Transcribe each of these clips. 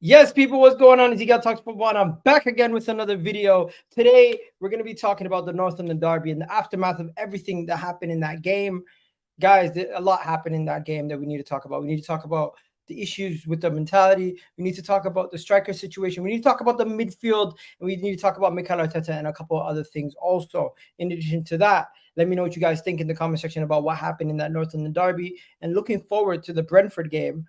Yes, people, what's going on? It's Eagle Talks Football, and I'm back again with another video. Today, we're going to be talking about the North London Derby and the aftermath of everything that happened in that game. Guys, a lot happened in that game that we need to talk about. We need to talk about the issues with the mentality. We need to talk about the striker situation. We need to talk about the midfield, and we need to talk about Mikel Arteta and a couple of other things also. In addition to that, let me know what you guys think in the comment section about what happened in that North London Derby, and looking forward to the Brentford game.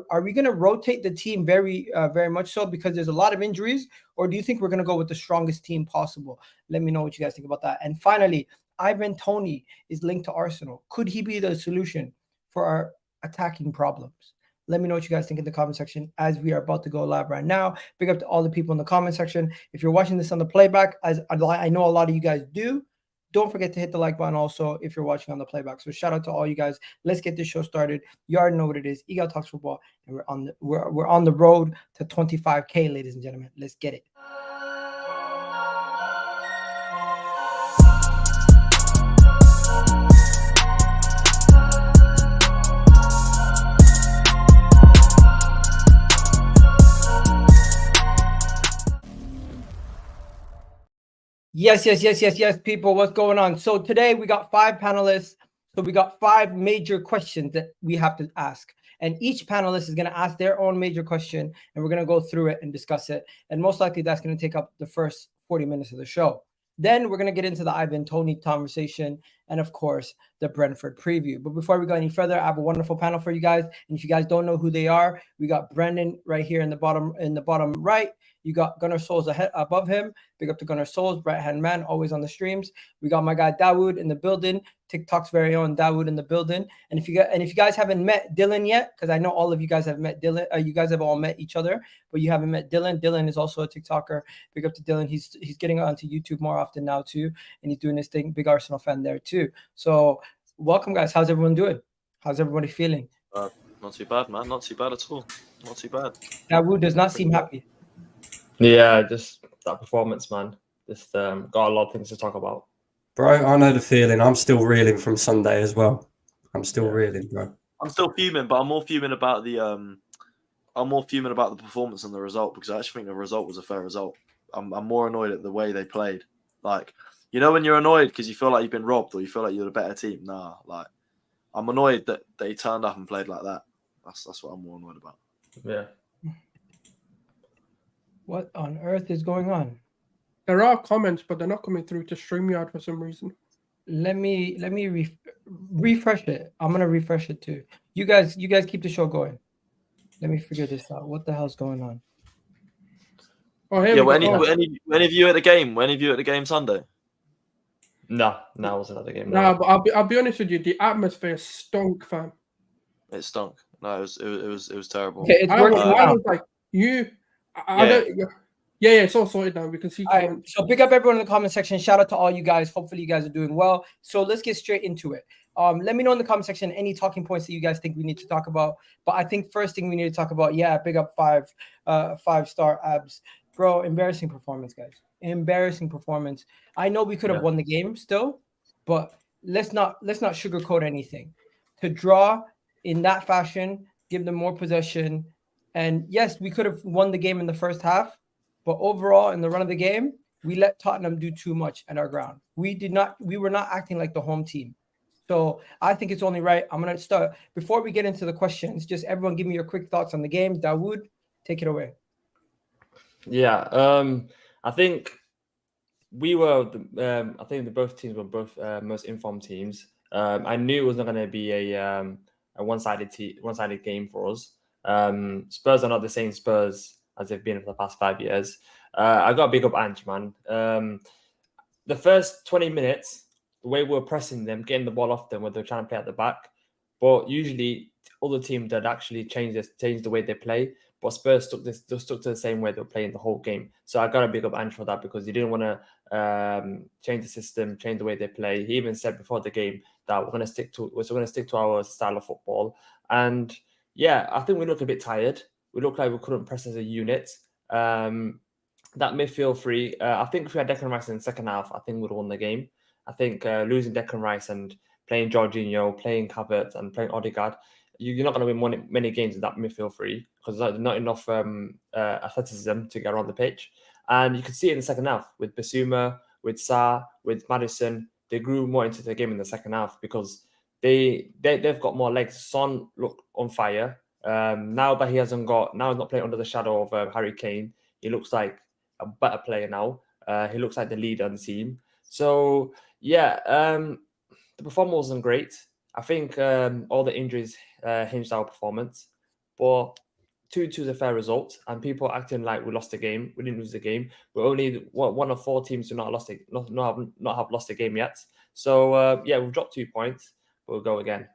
Are we going to rotate the team very much so because there's a lot of injuries, or do you think we're going to go with the strongest team possible? Let me know what you guys think about that. And finally, Ivan Toney is linked to Arsenal. Could he be the solution for our attacking problems? Let me know what you guys think in the comment section as we are about to go live right now. Big up to all the people in the comment section. If you're watching this on the playback, as I know a lot of you guys do, don't forget to hit the like button also if you're watching on the playback. So shout out to all you guys. Let's get this show started. You already know what it is. Eagle Talks Football, and we're on the road to 25K, ladies and gentlemen. Let's get it. Yes, people. What's going on? So today we got 5 panelists. So we got 5 major questions that we have to ask. And each panelist is going to ask their own major question, and we're going to go through it and discuss it. And most likely that's going to take up the first 40 minutes of the show. Then we're going to get into the Ivan Toney conversation and, of course, the Brentford preview. But before we go any further, I have a wonderful panel for you guys. And if you guys don't know who they are, we got Brendan right here in the bottom right. You got Gunnar Souls above him. Big up to Gunnar Souls, right-hand man, always on the streams. We got my guy Dawood in the building. TikTok's very own Dawood in the building. And if you guys haven't met Dylan yet, because I know all of you guys have met Dylan, you guys have all met each other, but you haven't met Dylan. Dylan is also a TikToker. Big up to Dylan. He's getting onto YouTube more often now too, and he's doing his thing. Big Arsenal fan there too. So welcome, guys. How's everyone doing? How's everybody feeling? Not too bad, man. Not too bad at all. Not too bad. Dawood does not seem happy. Yeah, just that performance, man. Just got a lot of things to talk about. Bro, I know the feeling. I'm still reeling from Sunday as well. I'm still reeling, bro. I'm still fuming, but I'm more fuming about the performance and the result, because I actually think the result was a fair result. I'm more annoyed at the way they played. Like, you know, when you're annoyed because you feel like you've been robbed or you feel like you're the better team. Nah, like, I'm annoyed that they turned up and played like that. That's what I'm more annoyed about. Yeah. What on earth is going on? There are comments, but they're not coming through to StreamYard for some reason. Let me refresh it. I'm gonna refresh it too. You guys keep the show going. Let me figure this out. What the hell's going on? Oh, here Yeah, we any go. of you at the game? When of you at the game Sunday? No, it wasn't at the game. Nah, but I'll be honest with you. The atmosphere stunk, fam. It stunk. No, it was terrible. Okay, it's I working was now. like, I don't. Yeah, it's all sorted now. We can see. All right, so pick up everyone in the comment section. Shout out to all you guys. Hopefully you guys are doing well. So let's get straight into it. Let me know in the comment section any talking points that you guys think we need to talk about. But I think first thing we need to talk about, big up 5-star abs. Bro, embarrassing performance, guys. Embarrassing performance. I know we could have won the game still, but let's not sugarcoat anything. To draw in that fashion, give them more possession, and yes, we could have won the game in the first half, but overall in the run of the game, we let Tottenham do too much at our ground. We were not acting like the home team. So I think it's only right. I'm gonna start before we get into the questions. Just everyone, give me your quick thoughts on the game. Dawood, take it away. Yeah, I think we were. I think both teams were both most informed teams. I knew it was not going to be a one-sided game for us. Spurs are not the same Spurs as they've been for the past 5 years. I got a big up Ange, man. The first 20 minutes, the way we were pressing them, getting the ball off them, where they're trying to play at the back, but usually other teams that actually change the way they play. But Spurs stuck to the same way they were playing the whole game. So I got to big up Ange for that, because he didn't want to change the system, change the way they play. He even said before the game that we're going to stick to our style of football. And yeah, I think we looked a bit tired. We looked like we couldn't press as a unit. That midfield three, I think if we had Declan Rice in the second half, I think we'd have won the game. I think losing Declan Rice and playing Jorginho, playing Havertz and playing Odegaard, you're not going to win many games in that midfield three because there's not enough athleticism to get around the pitch. And you could see it in the second half with Basuma, with Sarr, with Maddison. They grew more into the game in the second half because they've got more legs. Son looked on fire. Now that he's not playing under the shadow of Harry Kane, he looks like a better player now. He looks like the leader on the team. So yeah, the performance wasn't great. I think all the injuries hinged our performance, but 2-2 is a fair result, and people acting like we lost the game. We didn't lose the game. We're only one of 4 teams to not have lost a game yet. So yeah, we've dropped 2 points, but we'll go again.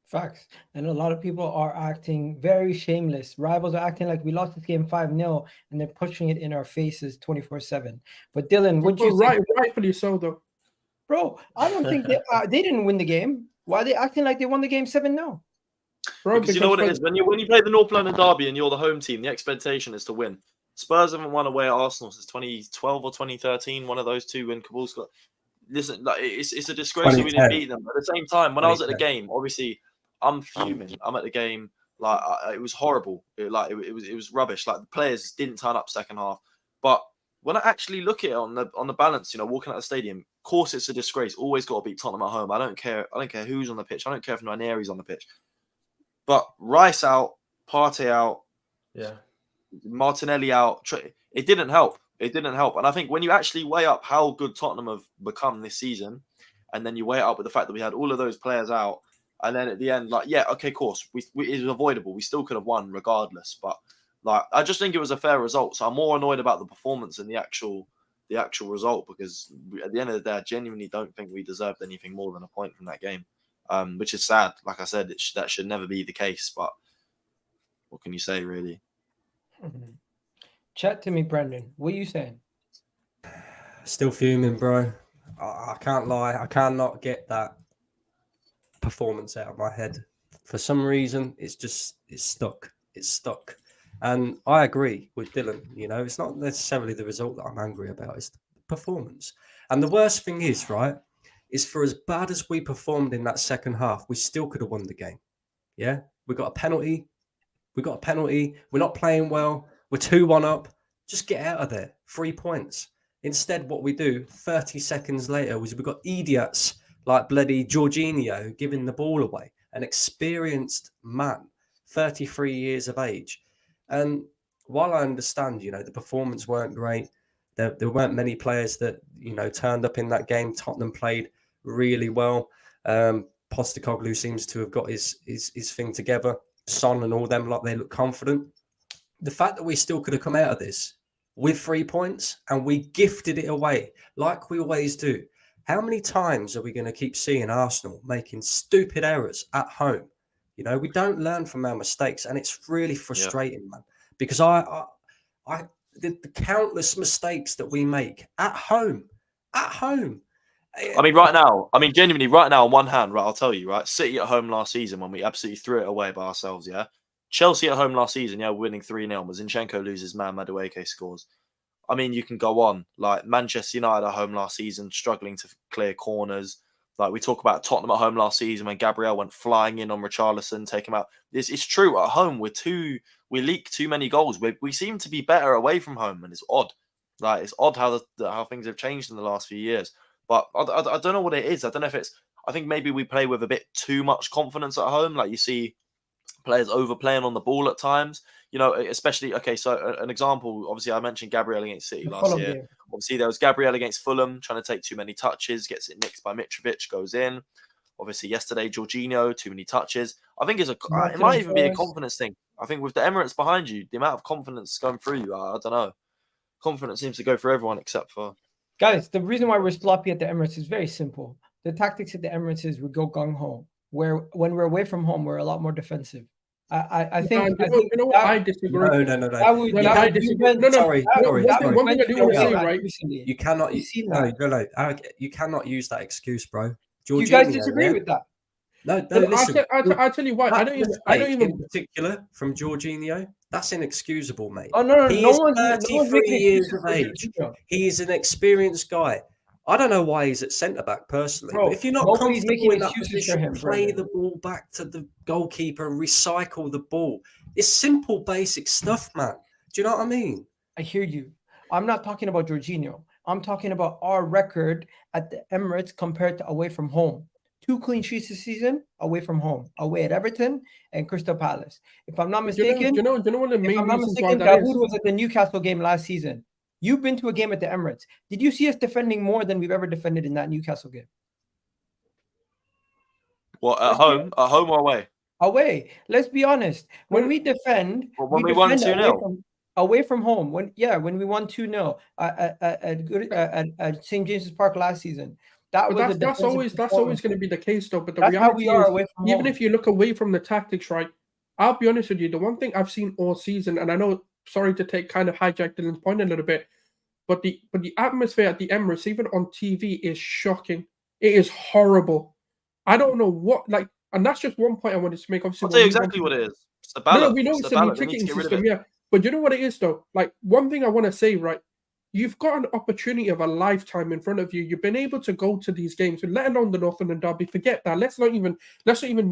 Facts. And a lot of people are acting very shameless. Rivals are acting like we lost this game 5-0 and they're pushing it in our faces 24/7. But Dylan, would you say? Rightfully so, though. Bro, I don't think they didn't win the game. Why are they acting like they won the game 7-0? Bro, Because you know what it is? When you play the North London derby and you're the home team, the expectation is to win. Spurs haven't won away at Arsenal since 2012 or 2013. One of those two when Kabul's got. Listen, like it's a disgrace that we didn't beat them. But at the same time, when I was at the game, obviously I'm fuming. I'm at the game. Like it was horrible. It was rubbish. Like the players didn't turn up second half. But when I actually look at it on the balance, walking out the stadium, of course it's a disgrace. Always got to beat Tottenham at home. I don't care who's on the pitch. I don't care if Nwaneri's on the pitch. But Rice out, Partey out, Martinelli out. It didn't help. It didn't help. And I think when you actually weigh up how good Tottenham have become this season, and then you weigh it up with the fact that we had all of those players out, and then at the end, of course, it was avoidable. We still could have won regardless. But I just think it was a fair result. So I'm more annoyed about the performance than the actual result, because at the end of the day, I genuinely don't think we deserved anything more than a point from that game. Which is sad. Like I said, that should never be the case. But what can you say, really? Chat to me, Brendan. What are you saying? Still fuming, bro. I can't lie. I cannot get that performance out of my head. For some reason, it's stuck. It's stuck. And I agree with Dylan. It's not necessarily the result that I'm angry about. It's the performance. And the worst thing is, right, is for as bad as we performed in that second half, we still could have won the game. Yeah? We got a penalty. We're not playing well. We're 2-1 up. Just get out of there. 3 points. Instead, what we do 30 seconds later was we've got idiots like bloody Jorginho giving the ball away. An experienced man, 33 years of age. And while I understand, the performance weren't great, there weren't many players that, turned up in that game. Tottenham played really well. Postecoglou seems to have got his thing together. Son and all them, they look confident. The fact that we still could have come out of this with 3 points and we gifted it away like we always do. How many times are we going to keep seeing Arsenal making stupid errors at home? We don't learn from our mistakes, and it's really frustrating, man. Because the countless mistakes that we make at home. Genuinely, right now, on one hand, right, I'll tell you, right, City at home last season when we absolutely threw it away by ourselves, yeah. Chelsea at home last season, winning 3-0. Zinchenko loses, Madueke scores. You can go on. Like Manchester United at home last season, struggling to clear corners. Like we talk about Tottenham at home last season when Gabriel went flying in on Richarlison, take him out. It's true. At home, we leak too many goals. We seem to be better away from home, and it's odd. Like it's odd how things have changed in the last few years. But I don't know what it is. I don't know if it's. I think maybe we play with a bit too much confidence at home. Like you see players overplaying on the ball at times. Especially, so an example, obviously I mentioned Gabriel against City last year. Obviously there was Gabriel against Fulham trying to take too many touches, gets it nicked by Mitrovic, goes in. Obviously yesterday, Jorginho, too many touches. I think it might even be a confidence thing. I think with the Emirates behind you, the amount of confidence going through you, I don't know. Confidence seems to go for everyone except for... Guys, the reason why we're sloppy at the Emirates is very simple. The tactics at the Emirates is we go gung-ho, where when we're away from home, we're a lot more defensive. I think. I disagree. No. I disagree. Sorry. One thing I do want to say, right? You cannot. You cannot use that excuse, bro. You guys disagree with that? No. Listen. I'll tell you why. I don't even. In particular, from Jorginho, that's inexcusable, mate. Oh no! He is 33 years of age. He is an experienced guy. I don't know why he's at centre back personally, Bro, but if you're not nobody's comfortable making in that excuses for position, him, play Brendan. the ball back to the goalkeeper and recycle the ball. It's simple, basic stuff, man. Do you know what I mean? I hear you. I'm not talking about Jorginho. I'm talking about our record at the Emirates compared to away from home. 2 clean sheets this season away from home, away at Everton and Crystal Palace. If I'm not mistaken, You know what the if main I'm not reasons why mistaken, that is? Dawood was at the Newcastle game last season. You've been to a game at the Emirates. Did you see us defending more than we've ever defended in that Newcastle game? What, at home? At home or away? Away. Let's be honest. When Well, we defend, Well, when we we won defend 2-0. away from home. When we won 2-0 at St. James's Park last season. That But was a that's always performance. going to be the case, though. But the That's how we reality are is, away from even home. if you look away from the tactics, right? I'll be honest with you. The one thing I've seen all season, and I know, sorry to take kind of hijack Dylan's point a little bit, but the atmosphere at the Emirates, even on TV, is shocking. It is horrible. I don't know what, like, and that's just one point I wanted to make. Obviously, I'll tell you exactly what it is. It's the ballot. No, we know it's the the new ballot. They need to ticketing get rid of system, it. yeah. But you know what it is, though? Like, one thing I want to say, right? You've got an opportunity of a lifetime in front of you. You've been able to go to these games, let alone the Northern Derby. Forget that. Let's not even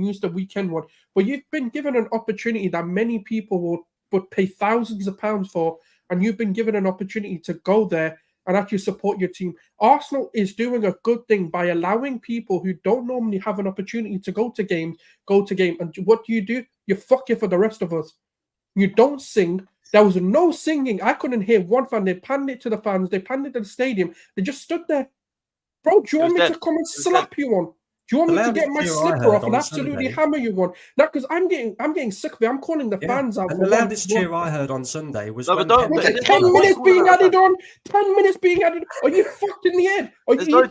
use the weekend one. But you've been given an opportunity that many people would pay thousands of pounds for, and you've been given an opportunity to go there and actually support your team. Arsenal is doing a good thing by allowing people who don't normally have an opportunity to go to game. And what do? You fuck it for the rest of us. You don't sing. There was no singing. I couldn't hear one fan. They panned it to the fans. They panned it to the stadium. They just stood there. Bro, do you want me to come and slap you on? Do you want me to get my slipper off and absolutely hammer you on? Now, because I'm getting sick of it. I'm calling the fans out. And the loudest cheer I heard on Sunday was No, when but don't- Was There's it no 10 point minutes calling being out the added on? 10 minutes being added. Are you fucked in the head?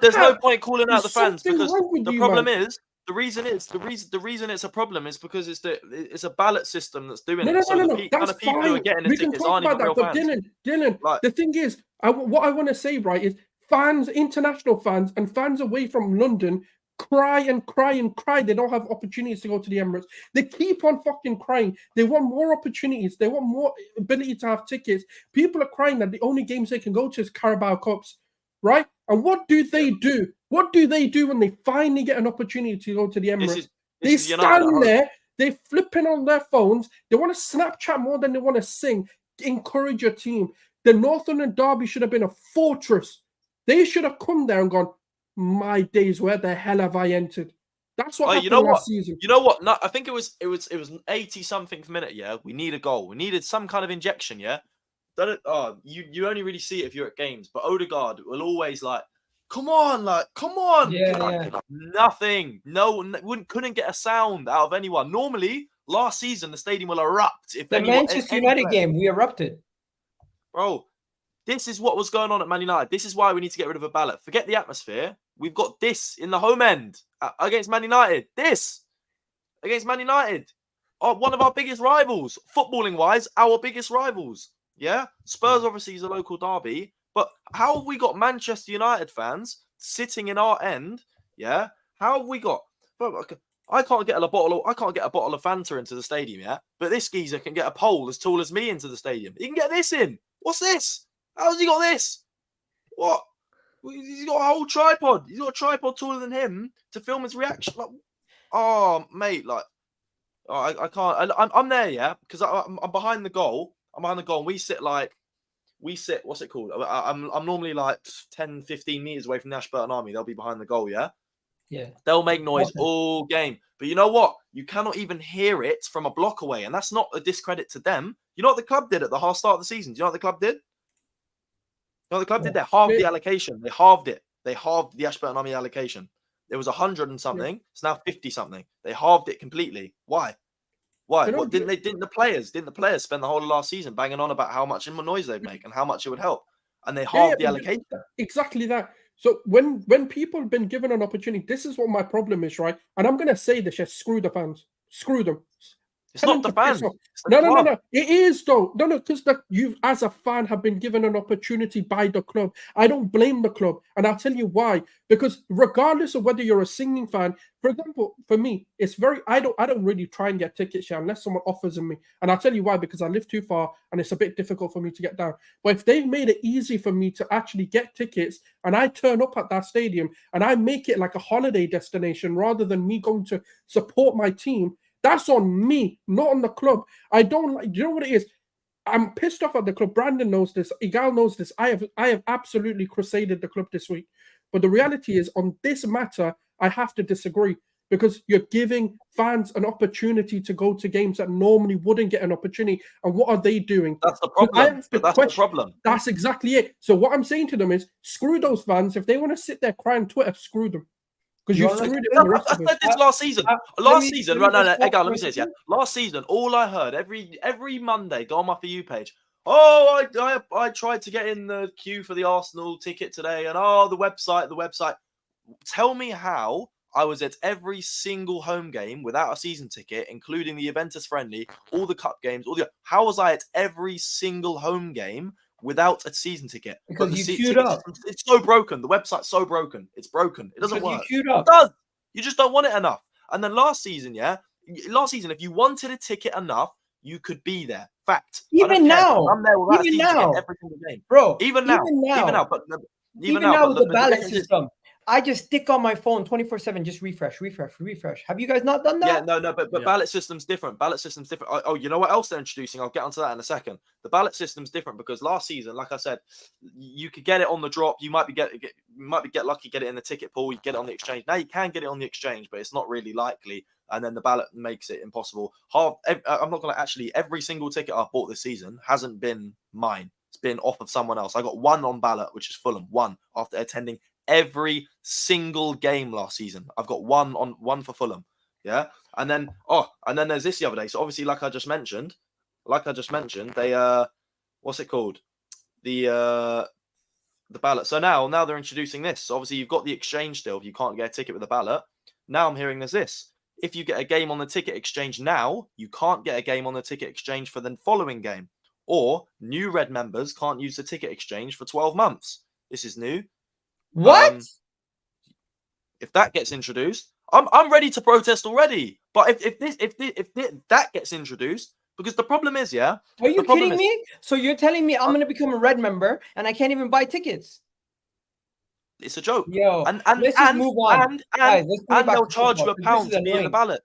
There's no point calling out the There's fans something because wrong with the you, problem man. is the reason it's a problem is because it's a ballot system that's doing No. it. So the kind That's of people fine. who are getting the We can tickets talk aren't about even real that. But fans. Dylan, Like- the thing is, what I want to say, right, is fans, international fans, and fans away from London cry and cry and cry. They don't have opportunities to go to the Emirates. They keep on fucking crying. They want more opportunities. They want more ability to have tickets. People are crying that the only games they can go to is Carabao Cups, right? And what do they do? What do they do when they finally get an opportunity to go to the Emirates? They stand there. They're flipping on their phones. They want to Snapchat more than they want to sing. Encourage your team. The Northern Derby should have been a fortress. They should have come there and gone, my days, where the hell have I entered? That's what happened last season. You know what? No, I think it was 80 something minute. Yeah, we need a goal. We needed some kind of injection. Yeah, you only really see it if you're at games. But Odegaard will always come on. Yeah. Nothing. Couldn't get a sound out of anyone. Normally, last season the stadium will erupt if the Manchester United game we erupted. Bro, this is what was going on at Man United. This is why we need to get rid of a ballot. Forget the atmosphere. We've got this in the home end against Man United. This against Man United. One of our biggest rivals, footballing wise, our biggest rivals. Yeah, Spurs obviously is a local derby, but how have we got Manchester United fans sitting in our end? Yeah, how have we got? I can't get a bottle of Fanta into the stadium. Yeah, but this geezer can get a pole as tall as me into the stadium. He can get this in. What's this? How's he got this? What? He's got a whole tripod. He's got a tripod taller than him to film his reaction. Oh, mate, I can't. I'm there, yeah, because I'm behind the goal. I'm behind the goal. And we sit. What's it called? I'm normally 10, 15 meters away from the Ashburton Army. They'll be behind the goal, yeah. Yeah. They'll make noise all game, but you know what? You cannot even hear it from a block away, and that's not a discredit to them. You know what the club did at the start of the season? Do you know what the club did? No, the club did. They halved the allocation. They halved it. They halved the Ashburton Army allocation. It was 100 and something. It's now 50 something. They halved it completely. Why? What didn't the players spend the whole of last season banging on about how much noise they'd make and how much it would help? And they halved the allocation. Exactly that. So when people have been given an opportunity, this is what my problem is, right? And I'm gonna say this: screw the fans, screw them. It's Tell not him the to piss fans. off. It's the No, club. it is though. No, because you as a fan have been given an opportunity by the club. I don't blame the club, and I'll tell you why. Because regardless of whether you're a singing fan, for example, for me, it's very I don't really try and get tickets here unless someone offers them me, and I'll tell you why. Because I live too far, and it's a bit difficult for me to get down. But if they've made it easy for me to actually get tickets, and I turn up at that stadium, and I make it like a holiday destination rather than me going to support my team. That's on me, not on the club. I don't like. Do you know what it is? I'm pissed off at the club. Brandon knows this. Igal knows this. I have absolutely crusaded the club this week. But the reality is, on this matter, I have to disagree because you're giving fans an opportunity to go to games that normally wouldn't get an opportunity. And what are they doing? That's the I problem. have to That's the question- problem. That's exactly it. So what I'm saying to them is, screw those fans. If they want to sit there crying on Twitter, screw them. Because You you wanna- screwed it for the rest I of us. said this last season. let me Right? No, just Egal, talk let me say this. Yeah, for last season, all I heard every Monday, go on my For You page. Oh, I tried to get in the queue for the Arsenal ticket today, and the website. Tell me how I was at every single home game without a season ticket, including the Juventus friendly, all the cup games, how was I at every single home game without a season ticket? Because the you ticket queued up. system, it's so broken. The website's so broken. It's broken. It doesn't Because you work. queued It up. does. You just don't want it enough. And then last season, if you wanted a ticket enough, you could be there. Fact. I don't Even care, now. I'm there without a Even season now. ticket every single game. Bro, Even now. Even now with the ballot difference is- system, I just stick on my phone 24/7, just refresh. Have you guys not done that? Yeah, no, but ballot system's different. Ballot system's different. Oh, you know what else they're introducing? I'll get onto that in a second. The ballot system's different because last season, like I said, you could get it on the drop. You might be get lucky, get it in the ticket pool. You get it on the exchange. Now you can get it on the exchange, but it's not really likely. And then the ballot makes it impossible. I'm not gonna actually. Every single ticket I've bought this season hasn't been mine. It's been off of someone else. I got one on ballot, which is Fulham. One after attending every single game last season. I've got one for Fulham. Yeah. And then there's this the other day. So obviously, like I just mentioned, they what's it called? The ballot. So now they're introducing this. So obviously you've got the exchange still. If you can't get a ticket with a ballot. Now I'm hearing there's this. If you get a game on the ticket exchange now, you can't get a game on the ticket exchange for the following game. Or new red members can't use the ticket exchange for 12 months. This is new. What? If that gets introduced, I'm ready to protest already. But if that gets introduced, because the problem is, Are you kidding me? So you're telling me I'm gonna become a red member and I can't even buy tickets? It's a joke. Yo, and let's just move on. Guys, let's bring it and back they'll to charge you football, 'cause this £1 is to be in the annoying. ballot.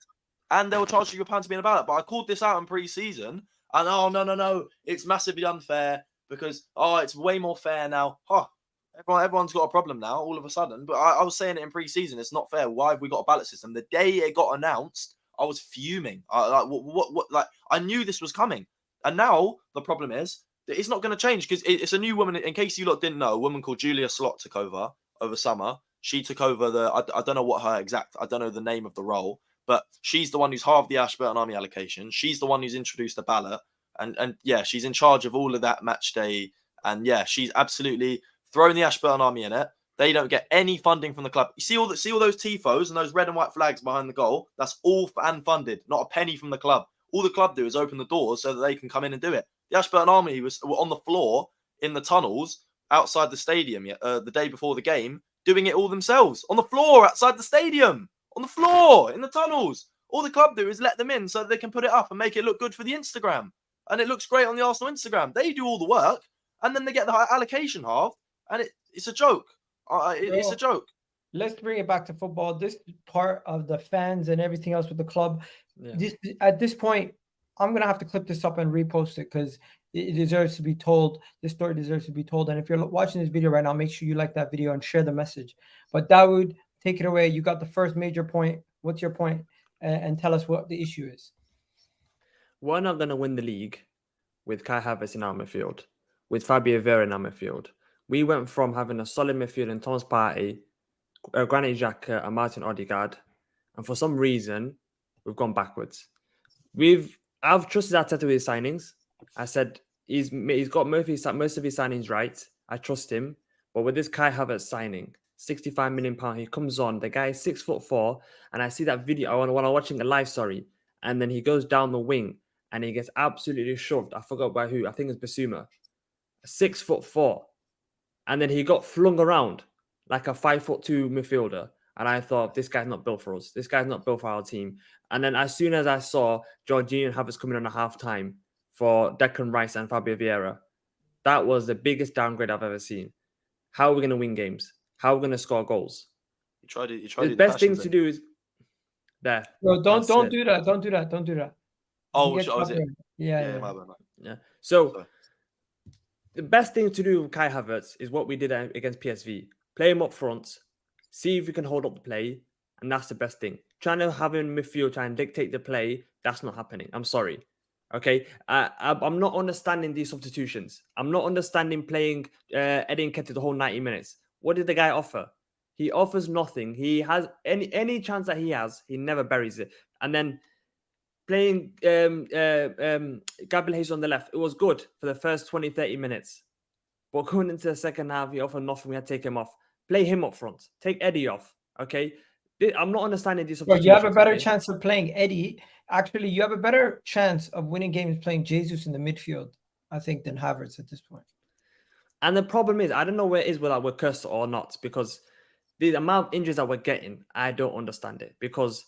And they'll charge you £1 to be in the ballot. But I called this out in pre-season, and no, it's massively unfair because it's way more fair now. Everyone's got a problem now all of a sudden. But I was saying it in pre-season. It's not fair. Why have we got a ballot system? The day it got announced, I was fuming. I knew this was coming. And now the problem is that it's not going to change because it's a new woman. In case you lot didn't know, a woman called Julia Slot took over summer. She took over I don't know what I don't know the name of the role, but she's the one who's halved the Ashburton Army allocation. She's the one who's introduced the ballot. And yeah, she's in charge of all of that match day. And yeah, she's absolutely throwing the Ashburton Army in it. They don't get any funding from the club. You see all those tifos and those red and white flags behind the goal? That's all fan funded, not a penny from the club. All the club do is open the doors so that they can come in and do it. The Ashburton Army were on the floor in the tunnels outside the stadium the day before the game, doing it all themselves. On the floor outside the stadium. On the floor in the tunnels. All the club do is let them in so that they can put it up and make it look good for the Instagram. And it looks great on the Arsenal Instagram. They do all the work and then they get the allocation half. And it's a joke. It's a joke. Let's bring it back to football. This part of the fans and everything else with the club. Yeah. At this point, I'm going to have to clip this up and repost it because it deserves to be told. This story deserves to be told. And if you're watching this video right now, make sure you like that video and share the message. But Dawood, take it away. You got the first major point. What's your point? And tell us what the issue is. We're not going to win the league with Kai Havertz in our midfield, with Fabio Vieira in our midfield. We went from having a solid midfield in Thomas Partey, Granit Xhaka and Martin Odegaard, and for some reason, we've gone backwards. I've trusted Arteta with his signings. I said he's got most of his signings right. I trust him. But with this Kai Havertz signing, £65 million, he comes on. The guy is 6'4", and I see that video when I'm watching a live. and then he goes down the wing and he gets absolutely shoved. I forgot by who. I think it's Basuma, 6'4", and then he got flung around like a 5'2" midfielder. And I thought, this guy's not built for us. This guy's not built for our team. And then as soon as I saw Jorginho and Havertz coming on a half time for Declan Rice and Fabio Vieira, that was the biggest downgrade I've ever seen. How are we going to win games? How are we going to score goals? You tried The best thing to do is there. Bro, don't do that. Don't do that. Don't do that. Oh, You get was it? copyright. Yeah. My bad. Yeah. So Sorry. the best thing to do with Kai Havertz is what we did against PSV. Play him up front, see if we can hold up the play, and that's the best thing. Trying to have him in midfield, try and dictate the play, that's not happening. I'm sorry. Okay, I'm not understanding these substitutions. I'm not understanding playing Eddie Nketiah the whole 90 minutes. What did the guy offer? He offers nothing. He has any chance that he has, he never buries it. And then playing Gabriel Jesus on the left, it was good for the first 20, 30 minutes. But going into the second half, he offered nothing. We had to take him off. Play him up front. Take Eddie off. Okay, I'm not understanding these substitutions. Bro, you have a better chance of playing Eddie. Actually, you have a better chance of winning games playing Jesus in the midfield, I think, than Havertz at this point. And the problem is, I don't know where it is whether we're cursed or not, because the amount of injuries that we're getting, I don't understand it. Because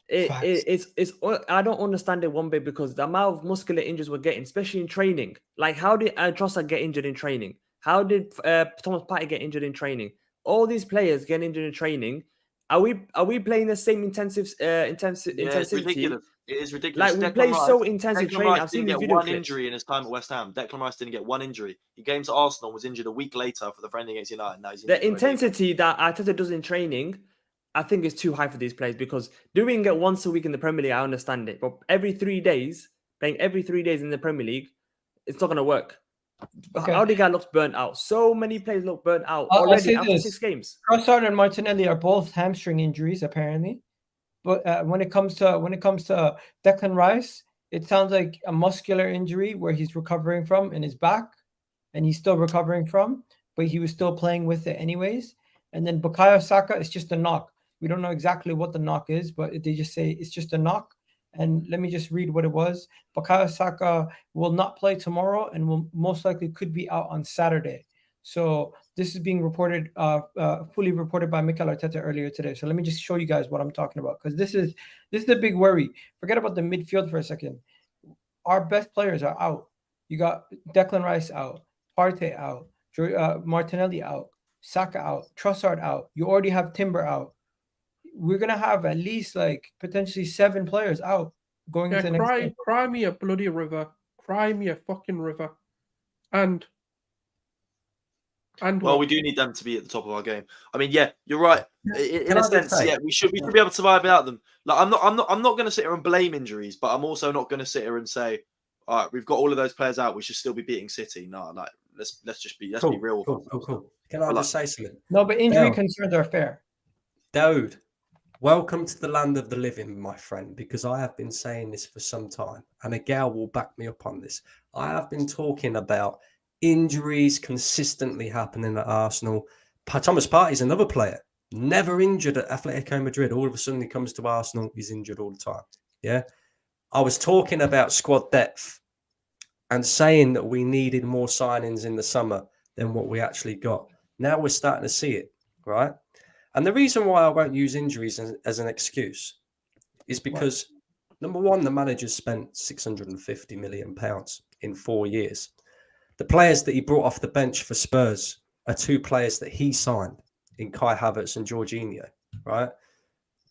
it's I don't understand it one bit, because the amount of muscular injuries we're getting, especially in training. Like, how did Trossard get injured in training? How did Thomas Partey get injured in training? All these players get injured in training. Are we playing the same intensity? It's ridiculous. It is ridiculous. Like, we play so intensive training. I've seen the video one clips. injury in his time at West Ham. Declan Rice didn't get one injury. He came to Arsenal, was injured a week later for the friendly against United. Now he's the intensity that Arteta does in training, I think, is too high for these players, because doing it once a week in the Premier League, I understand it. But every 3 days, playing every 3 days in the Premier League, it's not going to work. Okay. Odegaard looks burnt out. So many players look burnt out already after 6 games. Trossard and Martinelli are both hamstring injuries, apparently. But when it comes to Declan Rice, it sounds like a muscular injury where he's recovering from in his back, and he's still recovering from, but he was still playing with it anyways. And then Bukayo Saka, it's just a knock. We don't know exactly what the knock is, but they just say it's just a knock. And let me just read what it was. Bukayo Saka will not play tomorrow and will most likely could be out on Saturday. So this is being reported, fully reported by Mikel Arteta earlier today. So let me just show you guys what I'm talking about, because this is the big worry. Forget about the midfield for a second. Our best players are out. You got Declan Rice out, Partey out, Martinelli out, Saka out, Trossard out. You already have Timber out. We're gonna have at least like potentially 7 players out going into the next game. Cry me a bloody river. Cry me a fucking river. And well, we do need them to be at the top of our game. I mean, yeah, you're right. In a sense, yeah, we should be able to survive without them. Like, I'm not going to sit here and blame injuries, but I'm also not going to sit here and say, all right, we've got all of those players out, we should still be beating City. No, like let's be real. Cool. Can I just say something? No, but injury concerns are fair. Dude, welcome to the land of the living, my friend, because I have been saying this for some time, and a gal will back me up on this. I have been talking about injuries consistently happening at Arsenal. Thomas Partey is another player, never injured at Atletico Madrid. All of a sudden he comes to Arsenal, he's injured all the time. Yeah. I was talking about squad depth and saying that we needed more signings in the summer than what we actually got. Now we're starting to see it, right? And the reason why I won't use injuries as an excuse is because, number one, the manager's spent £650 million in 4 years. The players that he brought off the bench for Spurs are 2 players that he signed in Kai Havertz and Jorginho, right?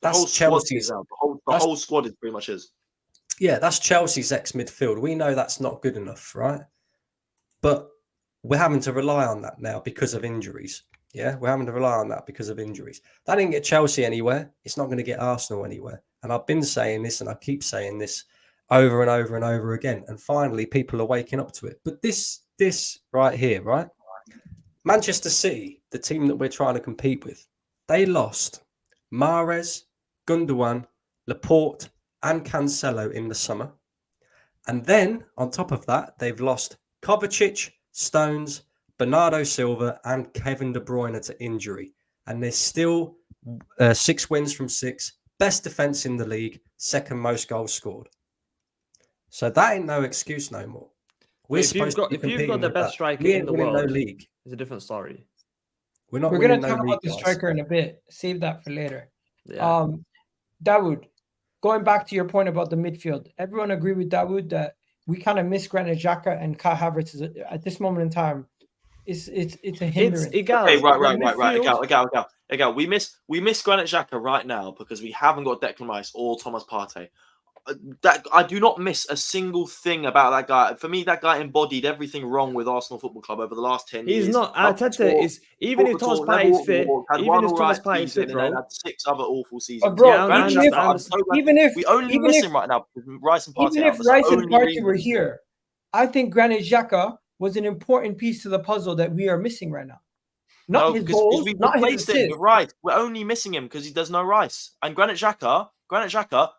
That's Chelsea's. The whole squad is pretty much his. Yeah, that's Chelsea's ex-midfield. We know that's not good enough, right? But we're having to rely on that now because of injuries. Yeah, we're having to rely on that because of injuries. That didn't get Chelsea anywhere. It's not going to get Arsenal anywhere. And I've been saying this, and I keep saying this over and over and over again. And finally, people are waking up to it. But this right here, right? Manchester City, the team that we're trying to compete with, they lost Mahrez, Gundogan, Laporte, and Cancelo in the summer. And then, on top of that, they've lost Kovacic, Stones, Bernardo Silva, and Kevin De Bruyne to injury. And there's still 6 wins from 6, best defense in the league, second most goals scored. So that ain't no excuse no more. We're If you've supposed to got be if you've competing got the with best that. striker We in ain't the winning world, no league. it's a different story. We're not We're winning gonna no talk league, about the guys. striker in a bit. Save that for later. Yeah. Dawood, going back to your point about the midfield, everyone agree with Dawood that we kind of miss Granit Xhaka and Kai Havertz at this moment in time. It's a hindrance. Okay, Right. Egal. We miss Granit Xhaka right now because we haven't got Declan Rice or Thomas Partey. That I do not miss a single thing about that guy. For me, that guy embodied everything wrong with Arsenal Football Club over the last 10 years. He's not. Arteta is even if Thomas Partey is fit. Even if Thomas Partey is fit, bro. Had 6 other awful seasons. Bro, Yeah, I even if, understand. I'm so glad even if we only even miss if him right now because Rice and Partey. even if That's the Rice and only Partey reason. were here, I think Granit Xhaka was an important piece to the puzzle that we are missing right now. Not his goals, we not his replaced him assists. with Rice. We're only missing him because there's no Rice. And Granit Xhaka,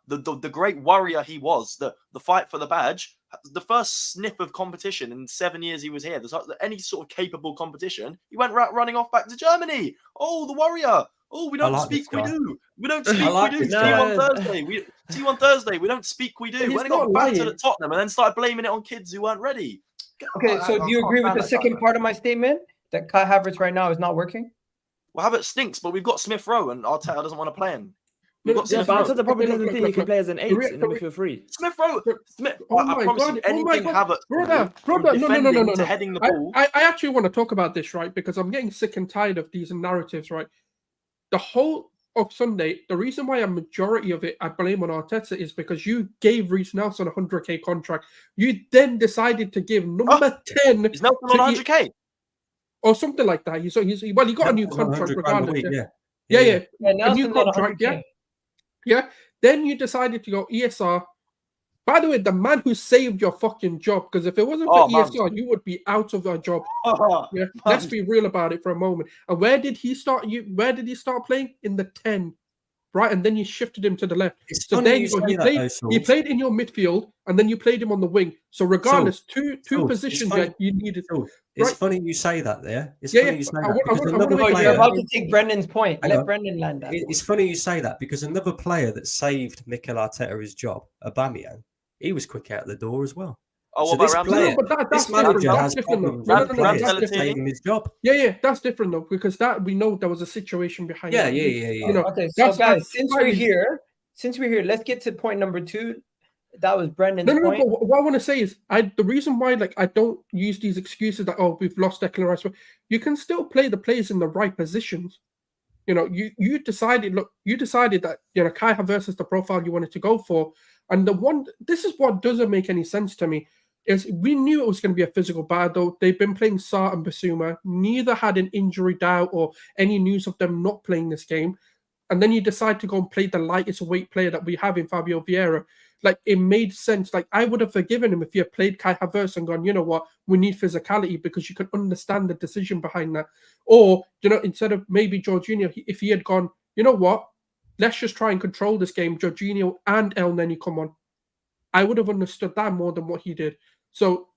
the great warrior he was, the fight for the badge, the first sniff of competition in 7 years he was here. There's any sort of capable competition. He went running off back to Germany. Oh, the warrior. Oh, we don't speak, we do. We don't speak, we do. See you on Thursday. See you on Thursday. We don't speak, we do. He's When he got not battered lying. at Tottenham and then started blaming it on kids who weren't ready. Okay, so do you agree with the second part of my statement that Kai Havertz right now is not working? Well, Havertz stinks, but we've got Smith Rowe and Arteta doesn't want to play him. We've got Yeah, Smith but Rowe. Arteta probably doesn't think you can play as an 8 in the Correct. midfield 3. Smith Rowe. Oh I my promise God, you, oh my anything God. Havertz Brother, from no, defending to heading the ball. I actually want to talk about this, right? Because I'm getting sick and tired of these narratives, right? The whole of Sunday, the reason why a majority of it I blame on Arteta is because you gave Reece Nelson a 100k contract. You then decided to give number 10 Is Nelson on 100k? or something like that. He got a new contract regardless. Yeah. A new contract, yeah. Then you decided to go ESR. By the way, the man who saved your fucking job, because if it wasn't for ESR, you would be out of a job. Yeah, let's be real about it for a moment. And where did he start? Where did he start playing? In the 10, right? And then you shifted him to the left. So there you go. He played in your midfield, and then you played him on the wing. So regardless, two positions that you needed. It's funny you say that there. It's funny you say that because another player. You're about to take Brendan's point. Let Brendan land that. It's funny you say that because another player that saved Mikel Arteta his job, Aubameyang, he was quick out the door as well. Oh, so this player, this manager has different. problems with saving his job. Yeah, that's different though because that we know there was a situation behind. Yeah. You know, okay, so guys, since we're here, let's get to point number 2. That was Brendan's point. No, but what I want to say is, the reason why I don't use these excuses that we've lost Declan Rice. You can still play the players in the right positions. You know, you decided that Kai Havertz is the profile you wanted to go for, and this is what doesn't make any sense to me is we knew it was going to be a physical battle. They've been playing Sarr and Basuma. Neither had an injury doubt or any news of them not playing this game, and then you decide to go and play the lightest weight player that we have in Fabio Vieira. Like, it made sense. Like, I would have forgiven him if he had played Kai Havertz and gone, you know what, we need physicality because you can understand the decision behind that. Or, instead of maybe Jorginho, if he had gone, you know what, let's just try and control this game, Jorginho and El Neni come on. I would have understood that more than what he did. So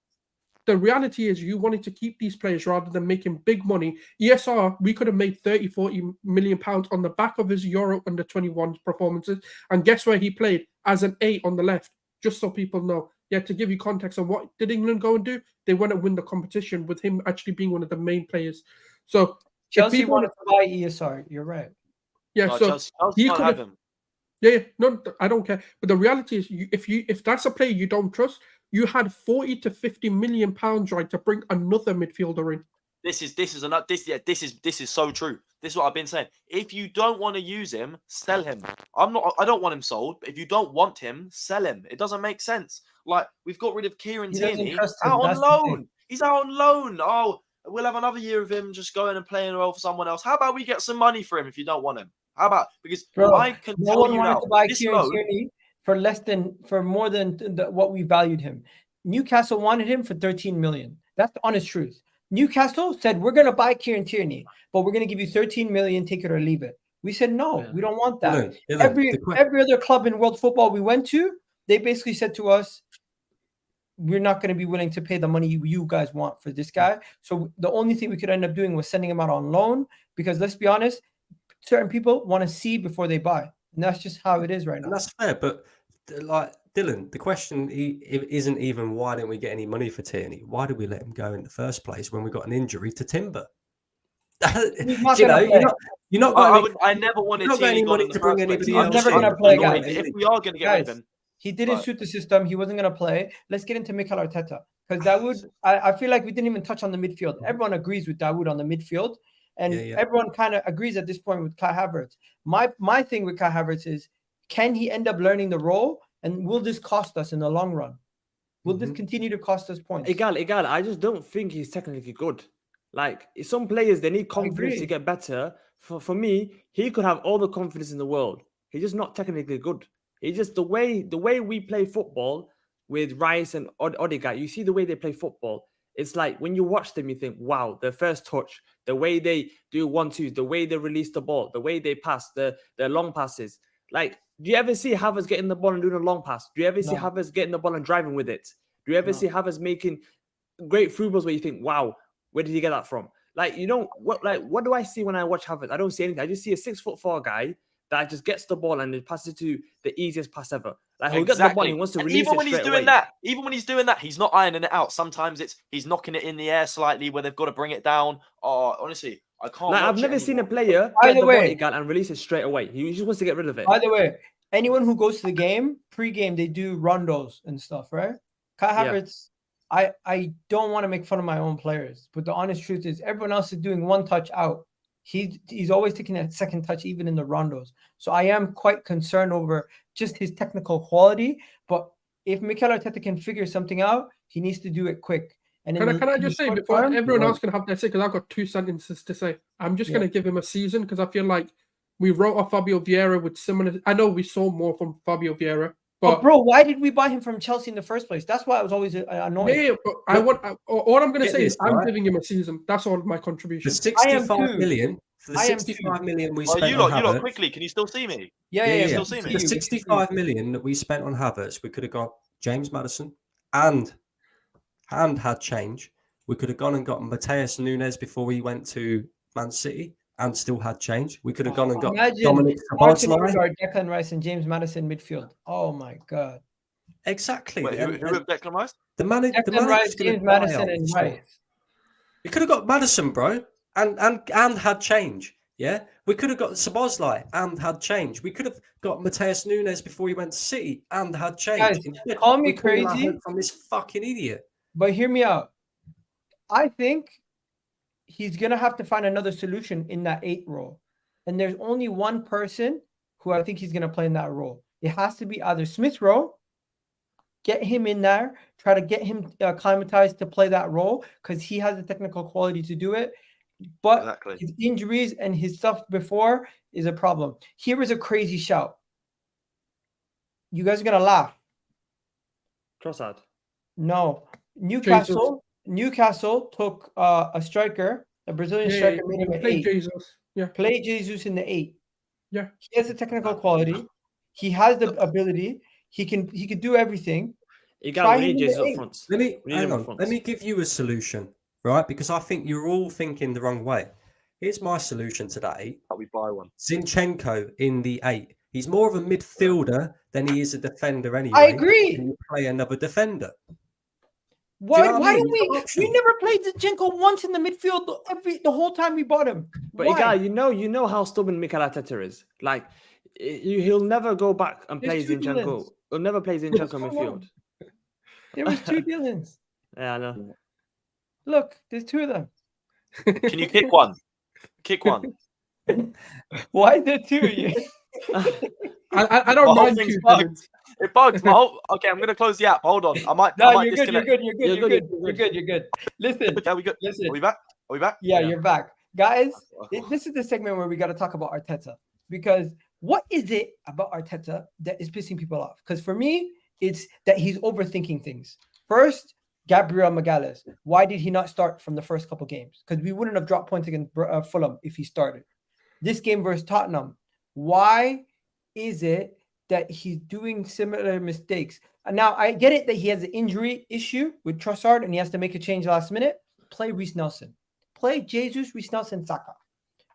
the reality is you wanted to keep these players rather than making big money. ESR, we could have made 30-40 million pounds on the back of his Euro under-21 performances. And guess where he played? As an 8 on the left, just so people know. Yeah, to give you context on what did England go and do? They went and win the competition with him actually being one of the main players. So Chelsea wanted to buy ESR. You're right. Yeah, no, so Chelsea he can't could have have. him. Yeah, no, I don't care. But the reality is, if that's a player you don't trust, you had 40 to 50 million pounds right to bring another midfielder in. This is so true. This is what I've been saying. If you don't want to use him, sell him. I don't want him sold, but if you don't want him, sell him. It doesn't make sense. Like, we've got rid of Kieran Tierney out on loan. He's out on loan. Oh, we'll have another year of him just going and playing well for someone else. How about we get some money for him if you don't want him? How about, because I can tell you now, to buy Kieran Tierney for more than what we valued him. Newcastle wanted him for 13 million. That's the honest truth. Newcastle said, we're going to buy Kieran Tierney, but we're going to give you 13 million, take it or leave it. We said, no, we don't want that. Every other club in world football we went to, they basically said to us, we're not going to be willing to pay the money you guys want for this guy. So the only thing we could end up doing was sending him out on loan because let's be honest, certain people want to see before they buy. And that's just how it is right now. And that's fair, but like Dylan, the question isn't even why didn't we get any money for Toney? Why did we let him go in the first place when we got an injury to Timber? He's not You know, gonna play. you're not got I never wanted not got any Tierney gone money in the to bring first place. anybody He's else never in. gonna play, annoyed. guys. If we are going to get rid of Guys, him, he didn't Right. suit the system. He wasn't gonna play. Let's get into Mikel Arteta because Dawood. I feel like we didn't even touch on the midfield. Everyone agrees with Dawood on the midfield, and Yeah. everyone kind of agrees at this point with Kai Havertz. My thing with Kai Havertz is, can he end up learning the role, and will this cost us in the long run? Will this continue to cost us points? Egal. I just don't think he's technically good. Like some players, they need confidence to agree. get better. For me, he could have all the confidence in the world. He's just not technically good. He's just the way we play football with Rice and Odegaard. You see the way they play football. It's like when you watch them, you think, wow, their first touch, the way they do 1-2s, the way they release the ball, the way they pass, their long passes. Like, do you ever see Havertz getting the ball and doing a long pass? Do you ever see No. Havertz getting the ball and driving with it? Do you ever No. see Havertz making great through balls where you think, wow, where did he get that from? Like, you know, what do I see when I watch Havertz? I don't see anything. I just see a 6'4" guy that just gets the ball and it passes to the easiest pass ever. Like, he'll get the ball and he wants to And release even it when he's straight doing away. that, he's not ironing it out. Sometimes he's knocking it in the air slightly where they've got to bring it down. Oh, honestly, I can't. Like, I've watch it never seen a anymore. player By get the the way- body gun and release it straight away. He just wants to get rid of it. By the way, anyone who goes to the game pre-game, they do rondos and stuff, right? Kai Yeah. Havertz. I don't want to make fun of my own players, but the honest truth is everyone else is doing one touch out. He's always taking that second touch, even in the rondos. So I am quite concerned over just his technical quality. But if Mikel Arteta can figure something out, he needs to do it quick. And Can I in the just say, short before term, everyone else can have their say, because I've got 2 sentences to say, I'm just going to give him a season because I feel like we wrote off Fabio Vieira with similar. I know we saw more from Fabio Vieira, but but bro, why did we buy him from Chelsea in the first place? That's why I was always annoyed. yeah, but all I'm going to Get say is this, I'm right? giving him a season. That's all my contribution. The I am 65 too. million, for the I am 65 too. million we Oh, spent you on lot, Havertz. quickly. Can you still see me? Yeah. you we still can see me? you, The we can see you. 65 million that we spent on Havertz, we could have got James Maddison and had change. We could have gone and got Mateus Nunes before he went to Man City and still had change. We could have gone and got Imagine Dominic Martin Szoboszlai. Odegaard, Declan Rice, and James Maddison midfield. Oh my god! Exactly. Wait, who have Declan Rice? The manager's Declan Rice, gonna James die Maddison, on and this Rice. one. We could have got Maddison, bro, and had change. Yeah, we could have got Szoboszlai and had change. We could have got Mateus Nunes before he went to City and had change. Guys, Instead, call me we're calling our crazy. hope from this fucking idiot. But hear me out. I think he's gonna have to find another solution in that 8 role, and there's only one person who I think he's gonna play in that role. It has to be either Smith Rowe. Get him in there. Try to get him acclimatized to play that role because he has the technical quality to do it. But Exactly. his injuries and his stuff before is a problem. Here is a crazy shout. You guys are gonna laugh. Trossard. No, Newcastle took a striker, a Brazilian striker, made him an play 8. Jesus. Yeah, Play Jesus in the 8. Yeah. He has the technical quality. He has the ability. He can do everything. Egal, we him need in Jesus the up 8. front. Let me We need hang him up on. front. Let me give you a solution, right? Because I think you're all thinking the wrong way. Here's my solution to that 8. Can we buy one? Zinchenko in the 8. He's more of a midfielder than he is a defender anyway. I agree. Can you play another defender? Why know what I mean? don't we? Option. We never played Zinchenko once in the midfield the whole time we bought him. But Why? Egal, you know how stubborn Mikel Arteta is. Like, he'll never go back and play There's 2 Zinchenko. Dylans. He'll never play Zinchenko So midfield. There was 2 Dylans. Yeah, I know. Look, there's 2 of them. Can you kick one? Kick one. Why is there 2 of you? I don't The whole mind thing's 2 bugged. villains. It bugs my whole. Okay, I'm gonna close the app. Hold on. I might No, you're good. disconnect. You're good. You're good. You're good. Listen, Okay, we good. listen. Are we back? Are we back? Yeah, Yeah. you're back. Guys, Okay. this is the segment where we got to talk about Arteta because what is it about Arteta that is pissing people off? Because for me, it's that he's overthinking things. First, Gabriel Magalhaes. Why did he not start from the first couple games? Because we wouldn't have dropped points against Fulham if he started. This game versus Tottenham. Why is it that he's doing similar mistakes? And now I get it that he has an injury issue with Trossard and he has to make a change last minute. Play Reece Nelson. Play Jesus, Reece Nelson, Saka.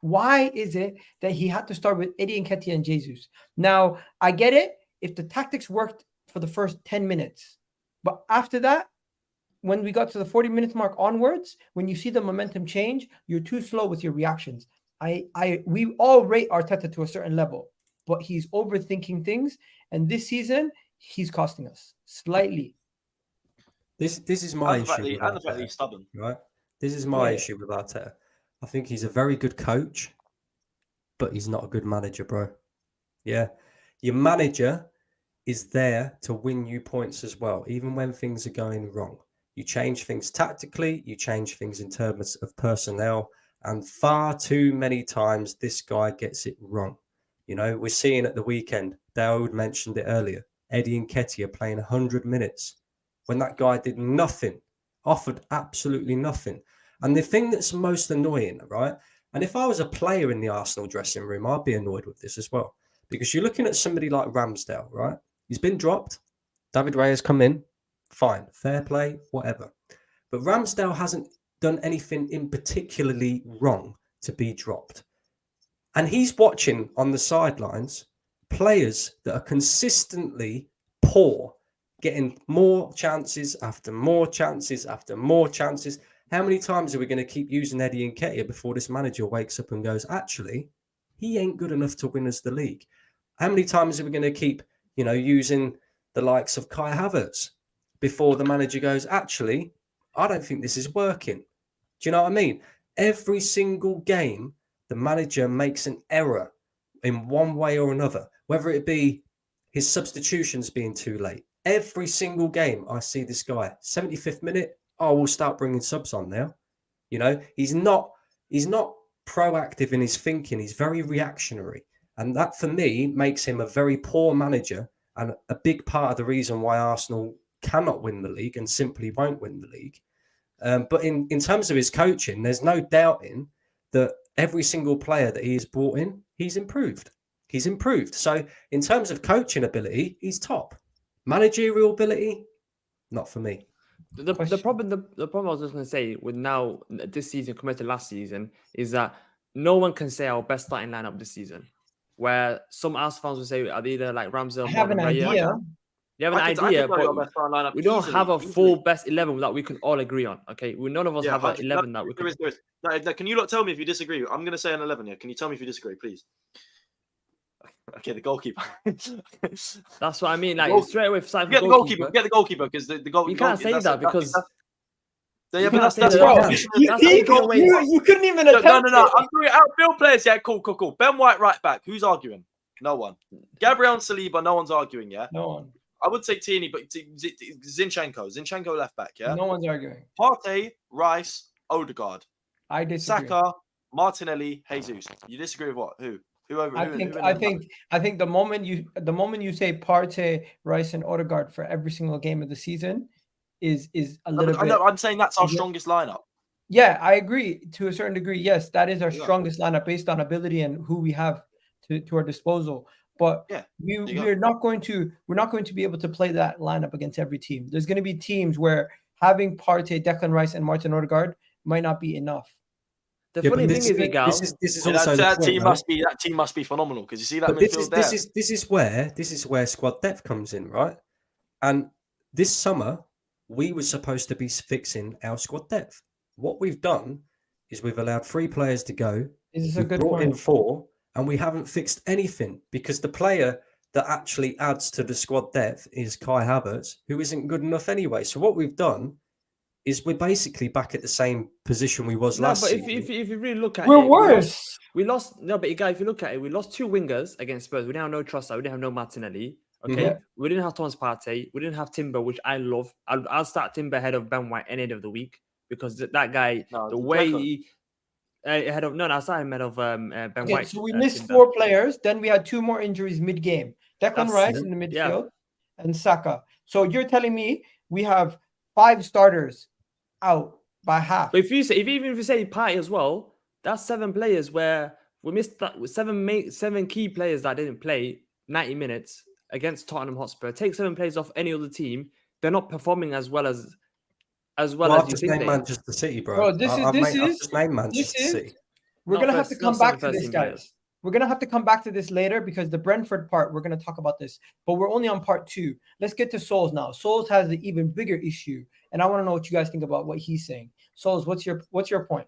Why is it that he had to start with Eddie Nketiah and Jesus? Now, I get it if the tactics worked for the first 10 minutes. But after that, when we got to the 40-minute mark onwards, when you see the momentum change, you're too slow with your reactions. We all rate Arteta to a certain level, but he's overthinking things. And this season, he's costing us slightly. This is my And the fact issue with that Arteta, he's stubborn. right? This is my Yeah. issue with Arteta. I think he's a very good coach, but he's not a good manager, bro. Yeah. Your manager is there to win you points as well, even when things are going wrong. You change things tactically, you change things in terms of personnel, and far too many times this guy gets it wrong. You know, we're seeing at the weekend, Daoud mentioned it earlier, Eddie Nketiah playing 100 minutes when that guy did nothing, offered absolutely nothing. And the thing that's most annoying, right? And if I was a player in the Arsenal dressing room, I'd be annoyed with this as well. Because you're looking at somebody like Ramsdale, right? He's been dropped. David Raya has come in. Fine. Fair play, whatever. But Ramsdale hasn't done anything in particularly wrong to be dropped. And he's watching on the sidelines players that are consistently poor, getting more chances after more chances after more chances. How many times are we going to keep using Eddie Nketiah before this manager wakes up and goes, actually, he ain't good enough to win us the league? How many times are we going to keep, using the likes of Kai Havertz before the manager goes, actually, I don't think this is working? Do you know what I mean? Every single game, the manager makes an error in one way or another, whether it be his substitutions being too late. Every single game, I see this guy, 75th minute, we'll start bringing subs on now. He's not proactive in his thinking. He's very reactionary. And that, for me, makes him a very poor manager and a big part of the reason why Arsenal cannot win the league and simply won't win the league. But in terms of his coaching, there's no doubting that every single player that he has brought in, he's improved. He's improved. So in terms of coaching ability, he's top. Managerial ability, not for me. The problem I was just going to say with now this season compared to last season is that no one can say our best starting lineup this season. Where some Arsenal fans will say are they either like Ramsdale, I have an idea. You have an idea, but we don't have a full best 11 that we can all agree on. Okay, none of us have an 11 that we can. No, can you lot tell me if you disagree? I'm going to say an 11 here. Can you tell me if you disagree, please? Okay, the goalkeeper. That's what I mean. Like straight away, get the goalkeeper. Get the goalkeeper because the goal. You can't say that because. Yeah, but that's you couldn't even attempt. No. I'm doing outfield players. Yeah, cool. Ben White right back. Who's arguing? No one. Gabriel and Saliba. No one's arguing. Yeah. No one. I would say Toney, but Zinchenko left back. Yeah. No one's arguing. Partey, Rice, Odegaard. I disagree. Saka, Martinelli, Jesus. You disagree with what? Who? I think the moment you say Partey, Rice, and Odegaard for every single game of the season is a little bit. I'm saying that's our strongest lineup. Yeah, I agree to a certain degree. Yes, that is our strongest lineup based on ability and who we have to our disposal. But we're not going to be able to play that lineup against every team. There's going to be teams where having Partey, Declan Rice, and Martin Odegaard might not be enough. The funny thing is, Miguel, this is also that team must be phenomenal because you see that midfield there. This is where squad depth comes in, right? And this summer we were supposed to be fixing our squad depth. What we've done is we've allowed 3 players to go. We've brought in 4, and we haven't fixed anything because the player that actually adds to the squad depth is Kai Havertz, who isn't good enough anyway. So what we've done is we're basically back at the same position we was last season. But if you really look at we're worse. We lost. No, but if you look at it, we lost 2 wingers against Spurs. We didn't have no Trossard. We didn't have no Martinelli. Okay, we didn't have Thomas Partey. We didn't have Timber, which I love. I'll start Timber ahead of Ben White any day of the week because that guy, the way he ahead of I'll start him ahead of Ben White. So we missed Timber. 4 players. Then we had 2 more injuries mid-game. Declan Rice in the midfield and Saka. So you're telling me we have 5 starters out by half. But if you say Partey as well, that's 7 players where we missed that with 7 key players that didn't play 90 minutes against Tottenham Hotspur. Take 7 players off any other team, they're not performing as well as I've just named Manchester City, bro. This is Manchester City. We're Not going to have first- to come not some back to first this, team players. guys. We're going to have to come back to this later because the Brentford part, we're going to talk about this. But we're only on part 2. Let's get to Souls now. Souls has an even bigger issue. And I want to know what you guys think about what he's saying. Souls, what's your point?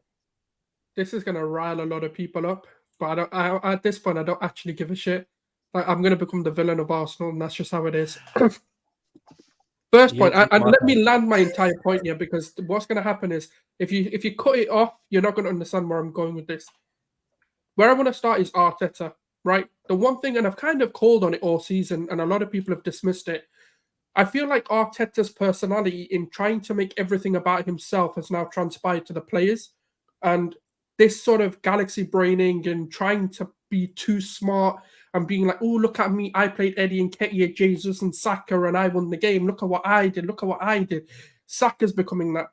This is gonna rile a lot of people up, but at this point, I don't actually give a shit. Like, I'm gonna become the villain of Arsenal, and that's just how it is. First point, and let me land my entire point here, because what's gonna happen is if you cut it off, you're not gonna understand where I'm going with this. Where I want to start is Arteta, right? The one thing, and I've kind of called on it all season, and a lot of people have dismissed it. I feel like Arteta's personality in trying to make everything about himself has now transpired to the players, and this sort of galaxy braining and trying to be too smart and being like, oh, look at me, I played Eddie and Nketiah, Jesus and Saka, and I won the game. Look at what I did. Look at what I did. Saka's becoming that.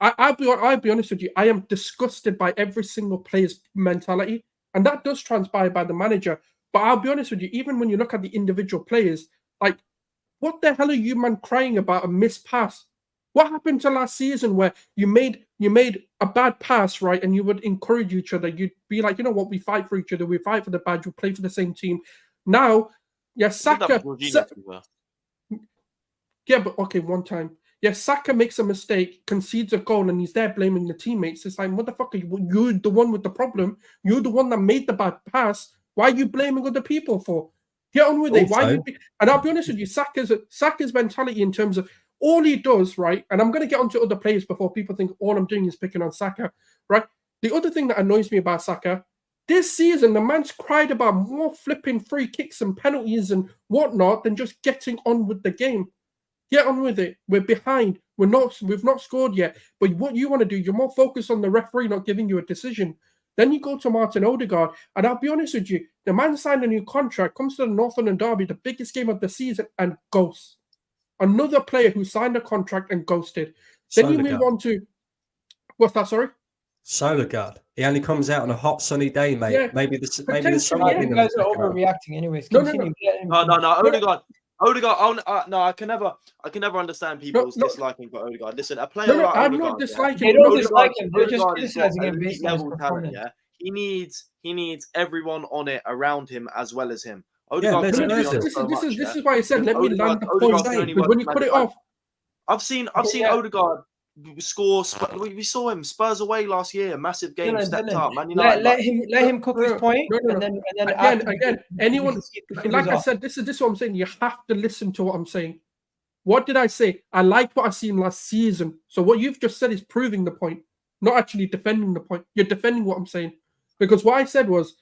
I'll be honest with you. I am disgusted by every single player's mentality, and that does transpire by the manager. But I'll be honest with you. Even when you look at the individual players, like, what the hell are you, man, crying about a missed pass? What happened to last season where you made a bad pass, right? And you would encourage each other. You'd be like, you know what? We fight for each other. We fight for the badge. We play for the same team. Now, yeah, Saka. Yeah, but okay, one time. Yeah, Saka makes a mistake, concedes a goal, and he's there blaming the teammates. It's like, motherfucker, you're the one with the problem. You're the one that made the bad pass. Why are you blaming other people for? Get on with it. Why? And I'll be honest with you, Saka's mentality in terms of all he does, right? And I'm going to get onto other players before people think all I'm doing is picking on Saka, right? The other thing that annoys me about Saka, this season, the man's cried about more flipping free kicks and penalties and whatnot than just getting on with the game. Get on with it. We're behind. We've not scored yet. But what you want to do, you're more focused on the referee not giving you a decision. Then you go to Martin Odegaard, and I'll be honest with you, the man signed a new contract, comes to the North London Derby, the biggest game of the season, and ghosts. Another player who signed a contract and ghosted. Then you move on to, what's that, sorry? Solarguard. He only comes out on a hot sunny day, mate. Yeah, maybe the sun. You guys are overreacting, anyways. Continue. No, Odegaard. No, I can never understand people's disliking for Odegaard. Listen, a player like I'm Odegaard, not disliking. They don't dislike him. They're just Odegaard criticizing him elite based on his level performance. talent. Yeah, he needs everyone on it around him as well as him. Yeah, Odegaard let's can only do be on this. so much, This is why I said, let me land the Odegaard point. can only Because work when you cut it off, I've seen Odegaard score. We saw him Spurs away last year, massive game, stepped up. Man United, let him cook his point, and then again, anyone, like I said, this is what I'm saying. You have to listen to what I'm saying. What did I say? I liked what I seen last season. So what you've just said is proving the point, not actually defending the point. You're defending what I'm saying, because what I said was,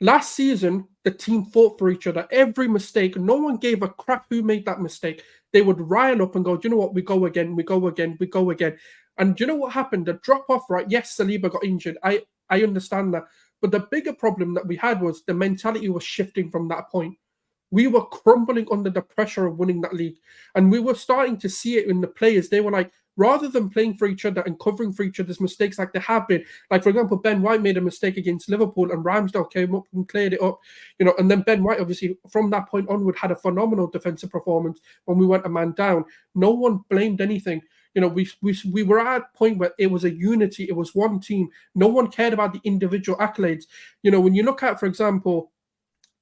last season, the team fought for each other. Every mistake, no one gave a crap who made that mistake. They would rile up and go, do you know what? We go again. And do you know what happened? The drop-off, right? Yes, Saliba got injured. I understand that. But the bigger problem that we had was the mentality was shifting from that point. We were crumbling under the pressure of winning that league. And we were starting to see it in the players. They were like, rather than playing for each other and covering for each other's mistakes like they have been, like, for example, Ben White made a mistake against Liverpool and Ramsdale came up and cleared it up, and then Ben White, obviously, from that point onward, had a phenomenal defensive performance when we went a man down. No one blamed anything. We were at a point where it was a unity, it was one team. No one cared about the individual accolades. When you look at, for example,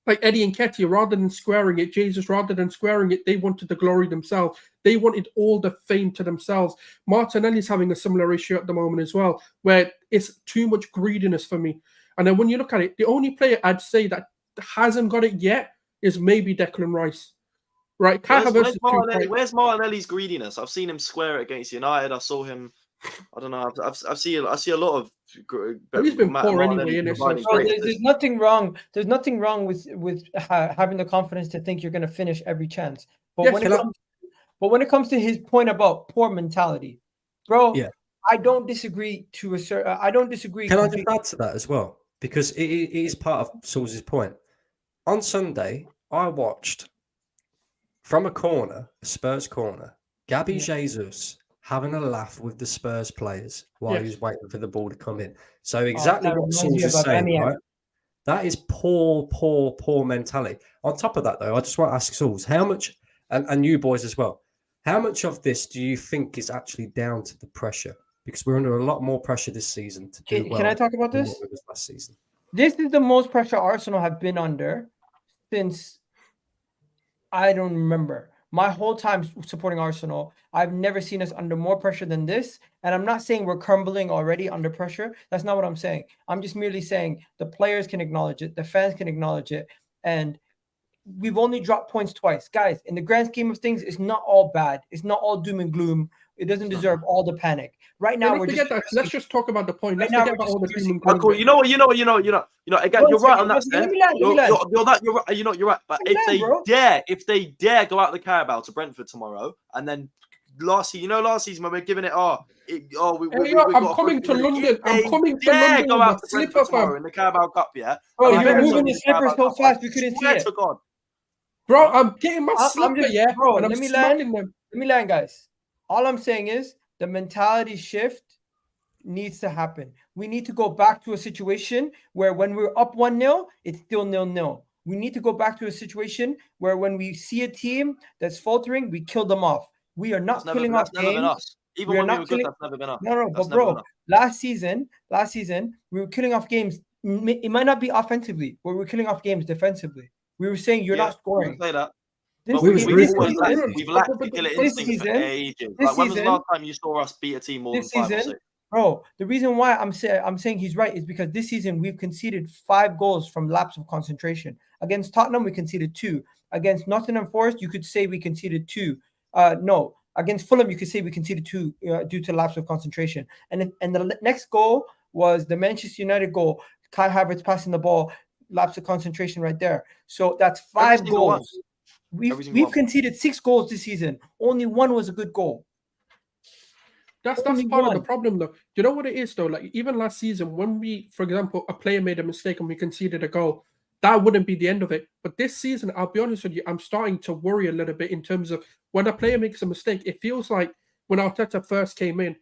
like Eddie and Nketiah, rather than squaring it, Jesus, rather than squaring it, they wanted the glory themselves. They wanted all the fame to themselves. Martinelli's having a similar issue at the moment as well, where it's too much greediness for me. And then when you look at it, the only player I'd say that hasn't got it yet is maybe Declan Rice. Right? Where's Martinelli's greediness? I've seen him square it against United. I saw him. I don't know. I see a lot of. He's been poor anyway. There's nothing wrong. There's nothing wrong with having the confidence to think you're going to finish every chance. But when it comes to his point about poor mentality, bro, I don't disagree to a certain. I don't disagree. Can I just add to that as well? Because it is part of Saul's point. On Sunday, I watched from a corner, a Spurs corner, Gabby Jesus having a laugh with the Spurs players while he was waiting for the ball to come in. So exactly what Saul's is saying, right? That is poor mentality. On top of that, though, I just want to ask Saul's, how much, and you boys as well, how much of this do you think is actually down to the pressure? because we're under a lot more pressure this season to do well. Can I talk about than this? what we was last season. This is the most pressure Arsenal have been under since I don't remember. My whole time supporting Arsenal, I've never seen us under more pressure than this. And I'm not saying we're crumbling already under pressure. That's not what I'm saying. I'm just merely saying the players can acknowledge it, the fans can acknowledge it, and we've only dropped points twice. Guys, in the grand scheme of things, it's not all bad. It's not all doom and gloom. It doesn't deserve all the panic. Right now, we're just... Let's just talk about the point. Let's now forget we're about all the just doom and Oh, gloom. cool. You know what. Again, One you're right second, on that. let me Sense. land, let me land. You're right. You're right. But Let me land, if they dare go out the Carabao to Brentford tomorrow, and then last season when we're giving it, I'm coming to London. I'm coming to dare London go with out my to slipper, Brentford tomorrow fam. in the Carabao Cup, yeah. Bro, And I you're bet moving in the the slipper Carabao so Cup, fast we couldn't see swear it. to God. Bro, I'm getting my I'm slipper, just- yeah, bro, and I'm let me smacking them. Let me land, guys. All I'm saying is the mentality shift needs to happen. We need to go back to a situation where when we're up 1-0, it's still 0-0. We need to go back to a situation where when we see a team that's faltering, we kill them off. We are not killing off That's never been games. us. Even We are when we not were good, killing- that's never been us. No, That's but never been bro, us. last season, we were killing off games. It might not be offensively, but we're killing off games defensively. We were saying you're not You scoring. can say that. This But we was season- we've ruthless. lacked the killer this instinct for season- ages. this Like when was the season- last time you saw us beat a team more than this 5 or season- 6? Bro, the reason why I'm saying he's right is because this season we've conceded 5 goals from lapse of concentration. Against Tottenham, we conceded 2. Against Nottingham Forest, you could say we conceded 2. No, against Fulham, you could say we conceded 2 due to lapse of concentration. And the next goal was the Manchester United goal. Kai Havertz passing the ball, lapse of concentration right there. So that's 5 Every single one. goals. Every single We've one. conceded 6 goals this season. Only 1 was a good goal. That's Only part of the one. problem, though. Do you know what it is, though? Like, even last season, when for example, a player made a mistake and we conceded a goal, that wouldn't be the end of it. But this season, I'll be honest with you, I'm starting to worry a little bit in terms of when a player makes a mistake. It feels like when Arteta first came in,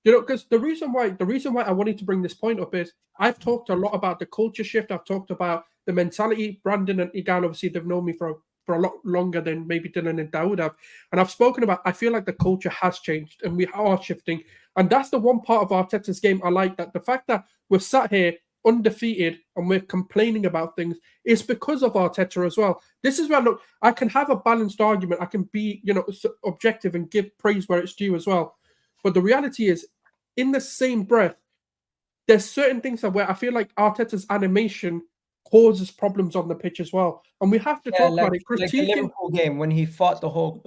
because the reason why I wanted to bring this point up is I've talked a lot about the culture shift. I've talked about the mentality. Brandon and Igan, obviously, they've known me for a lot longer than maybe Dylan and Dawood have. And I've spoken about, I feel like the culture has changed and we are shifting. And that's the one part of Arteta's game I like, that the fact that we're sat here undefeated and we're complaining about things is because of Arteta as well. This is where, look, I can have a balanced argument. I can be, objective and give praise where it's due as well. But the reality is, in the same breath, there's certain things where I feel like Arteta's animation causes problems on the pitch as well, and we have to talk about it. Like the Liverpool game when he fought the whole.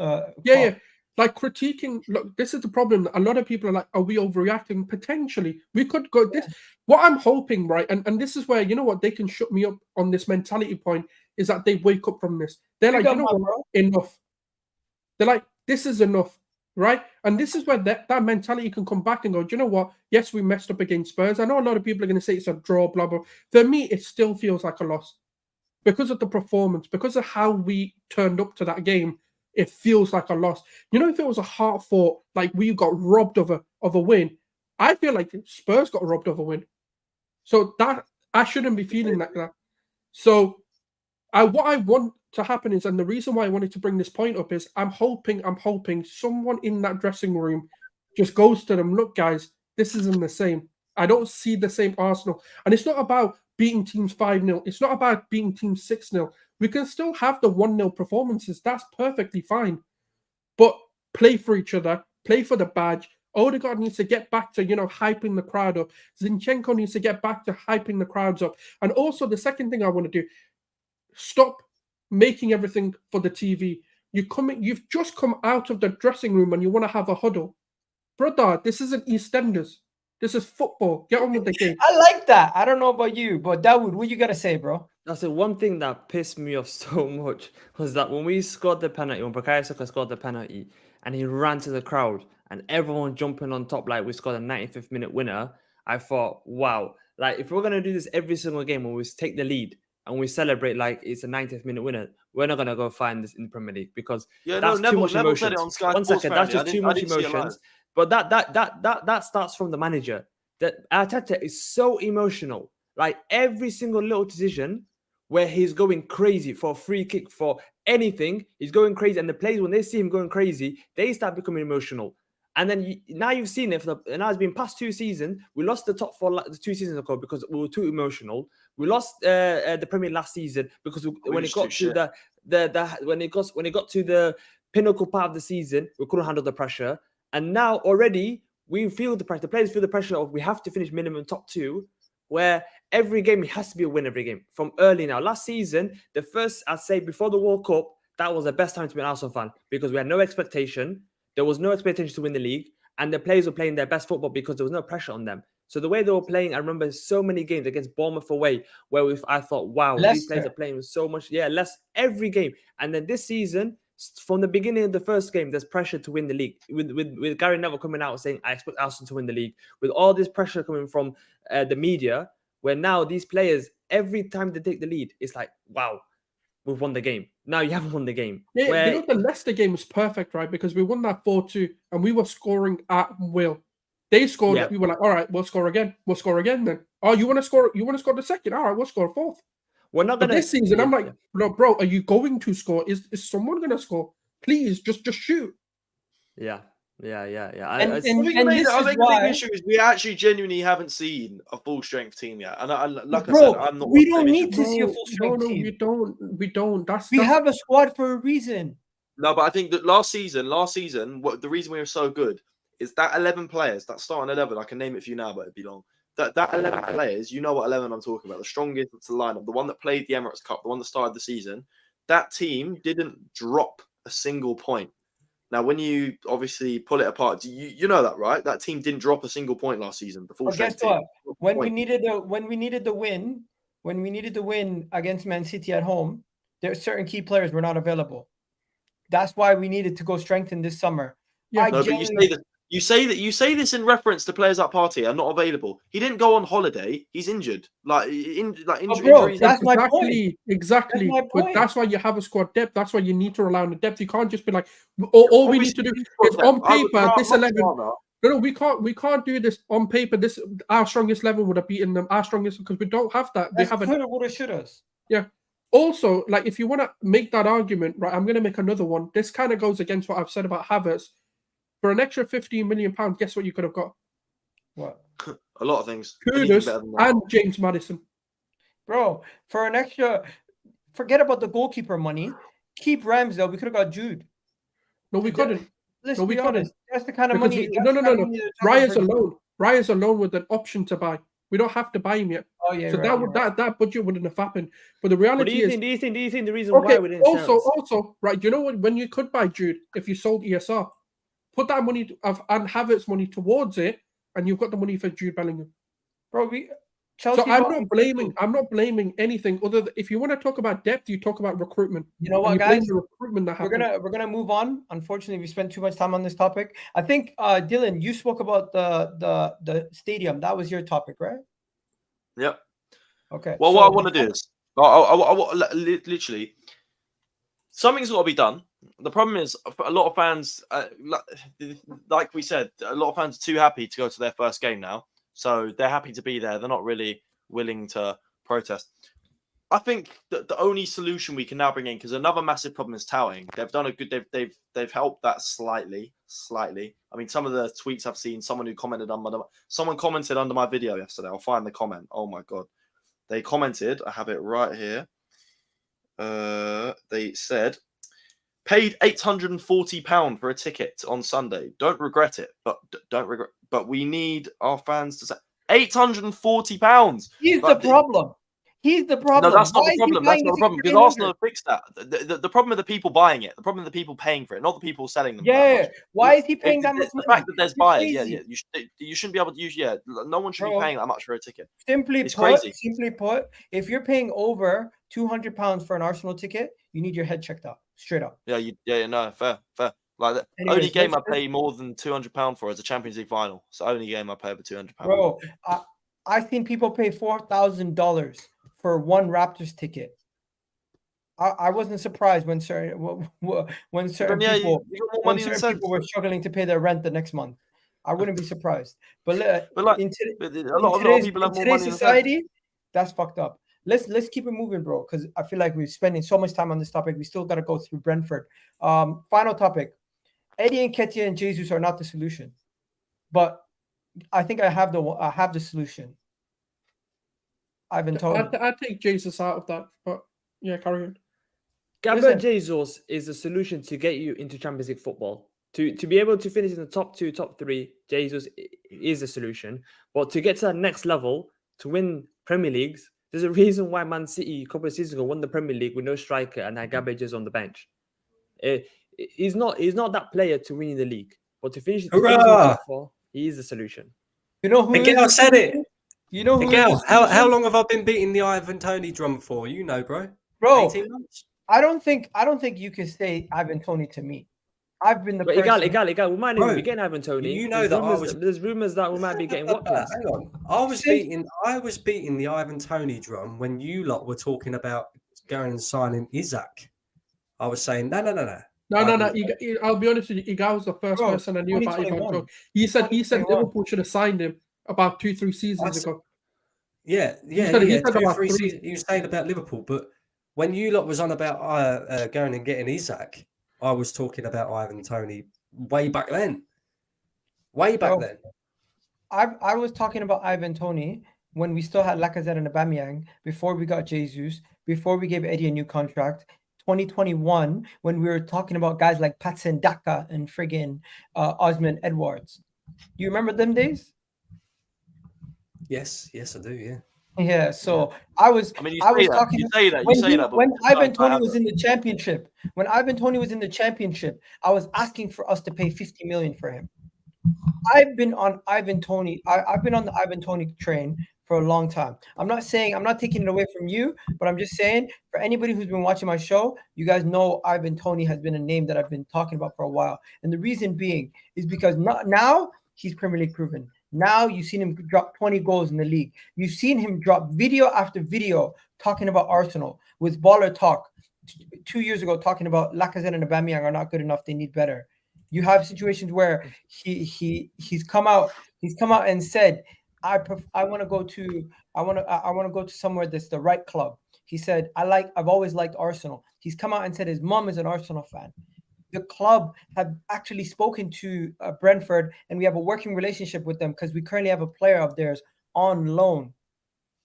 Like critiquing. Look, this is the problem. A lot of people are like, "Are we overreacting?" Potentially, we could go this. What I'm hoping, right, and this is where they can shut me up on this mentality point, is that they wake up from this. They're like, enough. They're like, this is enough. Right? And this is where that mentality can come back and go, do you know what? Yes, we messed up against Spurs. I know a lot of people are going to say it's a draw, blah, blah. For me, it still feels like a loss. Because of the performance, because of how we turned up to that game, it feels like a loss. If it was a hard-fought, like we got robbed of a win, I feel like Spurs got robbed of a win. So that I shouldn't be feeling like that. So what I want to happen is, and the reason why I wanted to bring this point up is, I'm hoping someone in that dressing room just goes to them, look, guys, this isn't the same. I don't see the same Arsenal. And it's not about beating teams 5-0. It's not about beating teams 6-0. We can still have the 1-0 performances. That's perfectly fine. But play for each other, play for the badge. Odegaard needs to get back to, hyping the crowd up. Zinchenko needs to get back to hyping the crowds up. And also the second thing I want to do, stop making everything for the TV. You've just come out of the dressing room and you want to have a huddle. Brother, this isn't EastEnders. This is football. Get on with the game. I like that. I don't know about you, but Dawood, what you got to say, bro? That's the one thing that pissed me off so much, was that when we scored the penalty, when Bukayo Saka scored the penalty, and he ran to the crowd, and everyone jumping on top like we scored a 95th minute winner, I thought, wow, like if we're going to do this every single game when we take the lead, and we celebrate like it's a 90th minute winner, we're not going to go find this in the Premier League, because that's too much Neville emotions. said it on Sky One Sports, second, that's just too much I didn't see it live. emotions. But that starts from the manager. That Arteta is so emotional. Like every single little decision where he's going crazy for a free kick, for anything, he's going crazy. And the players, when they see him going crazy, they start becoming emotional. And then now you've seen it now it's been past 2 seasons. We lost the top 4 the 2 seasons ago because we were too emotional. We lost the Premier last season because when it got to when it got to the pinnacle part of the season, we couldn't handle the pressure. And now already we feel the pressure. The players feel the pressure of we have to finish minimum top 2, where every game it has to be a win every game from early now. Last season, the first, I'd say before the World Cup, that was the best time to be an Arsenal fan because we had no expectation. There was no expectation to win the league, and the players were playing their best football because there was no pressure on them. So the way they were playing, I remember so many games against Bournemouth away where I thought, wow, these players are playing with so much, less every game. And then this season, from the beginning of the first game, there's pressure to win the league. With Gary Neville coming out saying, I expect Arsenal to win the league. With all this pressure coming from the media, where now these players, every time they take the lead, it's like, wow, we've won the game. Now you haven't won the game. Yeah, the Leicester game was perfect, right? Because we won that 4-2 and we were scoring at will. They scored. Yeah. We were like, all right, we'll score again. We'll score again then. Oh, you want to score? You want to score the second? All right, we'll score 4th. We're not gonna. But this season, I'm like, no, bro, are you going to score? Is someone gonna score? Please, just shoot. I And think the big issue is we actually genuinely haven't seen a full strength team yet. And I said, I'm not. We don't need to see a full strength team. We don't. We have a squad for a reason. No, but I think that last season, the reason we were so good is that 11 players, that starting 11. I can name it for you now, but it'd be long. That 11 players, you know what 11 I'm talking about. The strongest lineup, the one that played the Emirates Cup, the one that started the season. That team didn't drop a single point. Now, when you obviously pull it apart, you know that, right? That team didn't drop a single point last season. Well, guess what? When we needed the win against Man City at home, there are certain key players were not available. That's why we needed to go strengthen this summer. Yeah, but you say this in reference to players like Partey are not available. He didn't go on holiday. He's injured. Injuries. That's my point. Exactly. But that's why you have a squad depth. That's why you need to rely on the depth. You can't just be like, all we need to do is on paper this 11. No, we can't do this on paper. This our strongest 11 would have beaten them. Our strongest because we don't have that. We have woulda, shouldas. Yeah. Also, like if you want to make that argument, right? I'm going to make another one. This kind of goes against what I've said about Havertz. For an extra £15 million, guess what you could have got? What? A lot of things. Kudus and James Maddison. Bro, for an extra, forget about the goalkeeper money. Keep Ramsdale. We could have got Jude. No, we couldn't. Let's be honest. That's the kind of money. No. Raya's alone with an option to buy. We don't have to buy him yet. Oh yeah. So that budget wouldn't have happened. But the reality is, do you think the reason why we didn't? Also, right? You know what? When you could buy Jude, if you sold ESR. Put that money and Havertz money towards it, and you've got the money for Jude Bellingham, bro. So I'm not blaming anything other than if you want to talk about depth, you talk about recruitment. You know what, guys? The recruitment that we're gonna move on. Unfortunately, we spent too much time on this topic. I think Dylan, you spoke about the stadium. That was your topic, right? Yep. Okay. Well, what I want to do is, I literally, something's got to be done. The problem is a lot of fans, like we said, a lot of fans are too happy to go to their first game now. So they're happy to be there. They're not really willing to protest. I think that the only solution we can now bring in, because another massive problem is touting. They've done a good. They've helped that slightly. I mean, some of the tweets I've seen. Someone commented under my video yesterday. I'll find the comment. Oh my god, they commented. I have it right here. They said, paid £840 for a ticket on Sunday. Don't regret it, but we need our fans to say £840. He's the problem. He's the problem. No, that's not the problem. That's not the problem because Arsenal have fixed that. The problem are the people buying it. The problem are the people paying for it, not the people selling them. Yeah. Why is he paying that much money? The fact that there's buyers. Yeah. You shouldn't be able to use. Yeah. No one should be paying that much for a ticket. Simply put, if you're paying over £200 for an Arsenal ticket, you need your head checked out. Straight up. No, fair. Like the only game I pay more than £200 for is a Champions League final. It's the only game I pay over £200. Bro, I've seen people pay $4,000 for one Raptors ticket. I wasn't surprised when certain people were struggling to pay their rent the next month. I wouldn't be surprised. But a lot of people have more money in society. That's fucked up. Let's keep it moving, bro, because I feel like we're spending so much time on this topic. We still got to go through Brentford. Final topic. Eddie Nketiah and Jesus are not the solution, but I think I have the solution. Ivan Toney. I take Jesus out of that, but yeah, carry on. Gabriel Listen. Jesus is a solution to get you into Champions League football. To be able to finish in the top 2, top 3, Jesus is a solution. But to get to that next level, to win Premier Leagues, there's a reason why Man City a couple of seasons ago won the Premier League with no striker and had Gabriel Jesus on the bench. He's not that player to win the league, but to finish in the top 4, he is the solution. You know who Miguel said it. You know who? Miguel, how long have I been beating the Ivan Toney drum for? You know, bro. 18 months. I don't think you can say Ivan Toney to me. I've been the But person. Egal, we might not be getting Ivan Toney. You know there's rumors that we might be getting Watkins. Hang on. I was beating the Ivan Toney drum when you lot were talking about going and signing Isaac. I was saying no. No. I'll be honest with you. Igal was the first person I knew about Ivan Toney. He said Liverpool should have signed him about 2-3 seasons ago. Yeah. 2-3 seasons. He was saying about Liverpool, but when you lot was on about going and getting Isaac, I was talking about Ivan Toney way back then. Then. I was talking about Ivan Toney when we still had Lacazette and Aubameyang, before we got Jesus, before we gave Eddie a new contract. 2021, when we were talking about guys like Patson Daka and friggin' Osman Edwards. Do you remember them days? Yes, I do. Yeah. Yeah. So I was. I mean, you say that. When Ivan Toney was in the championship, I was asking for us to pay 50 million for him. I've been on Ivan Toney. I've been on the Ivan Toney train for a long time. I'm not taking it away from you, but I'm just saying, for anybody who's been watching my show, you guys know Ivan Toney has been a name that I've been talking about for a while. And the reason being is because now he's Premier League proven. Now you've seen him drop 20 goals in the league. You've seen him drop video after video talking about Arsenal with Baller Talk 2 years ago, talking about Lacazette and Aubameyang are not good enough. They need better. You have situations where he's come out and said, I want to go to somewhere that's the right club. He said, I've always liked Arsenal. He's come out and said his mom is an Arsenal fan. The club have actually spoken to Brentford, and we have a working relationship with them because we currently have a player of theirs on loan.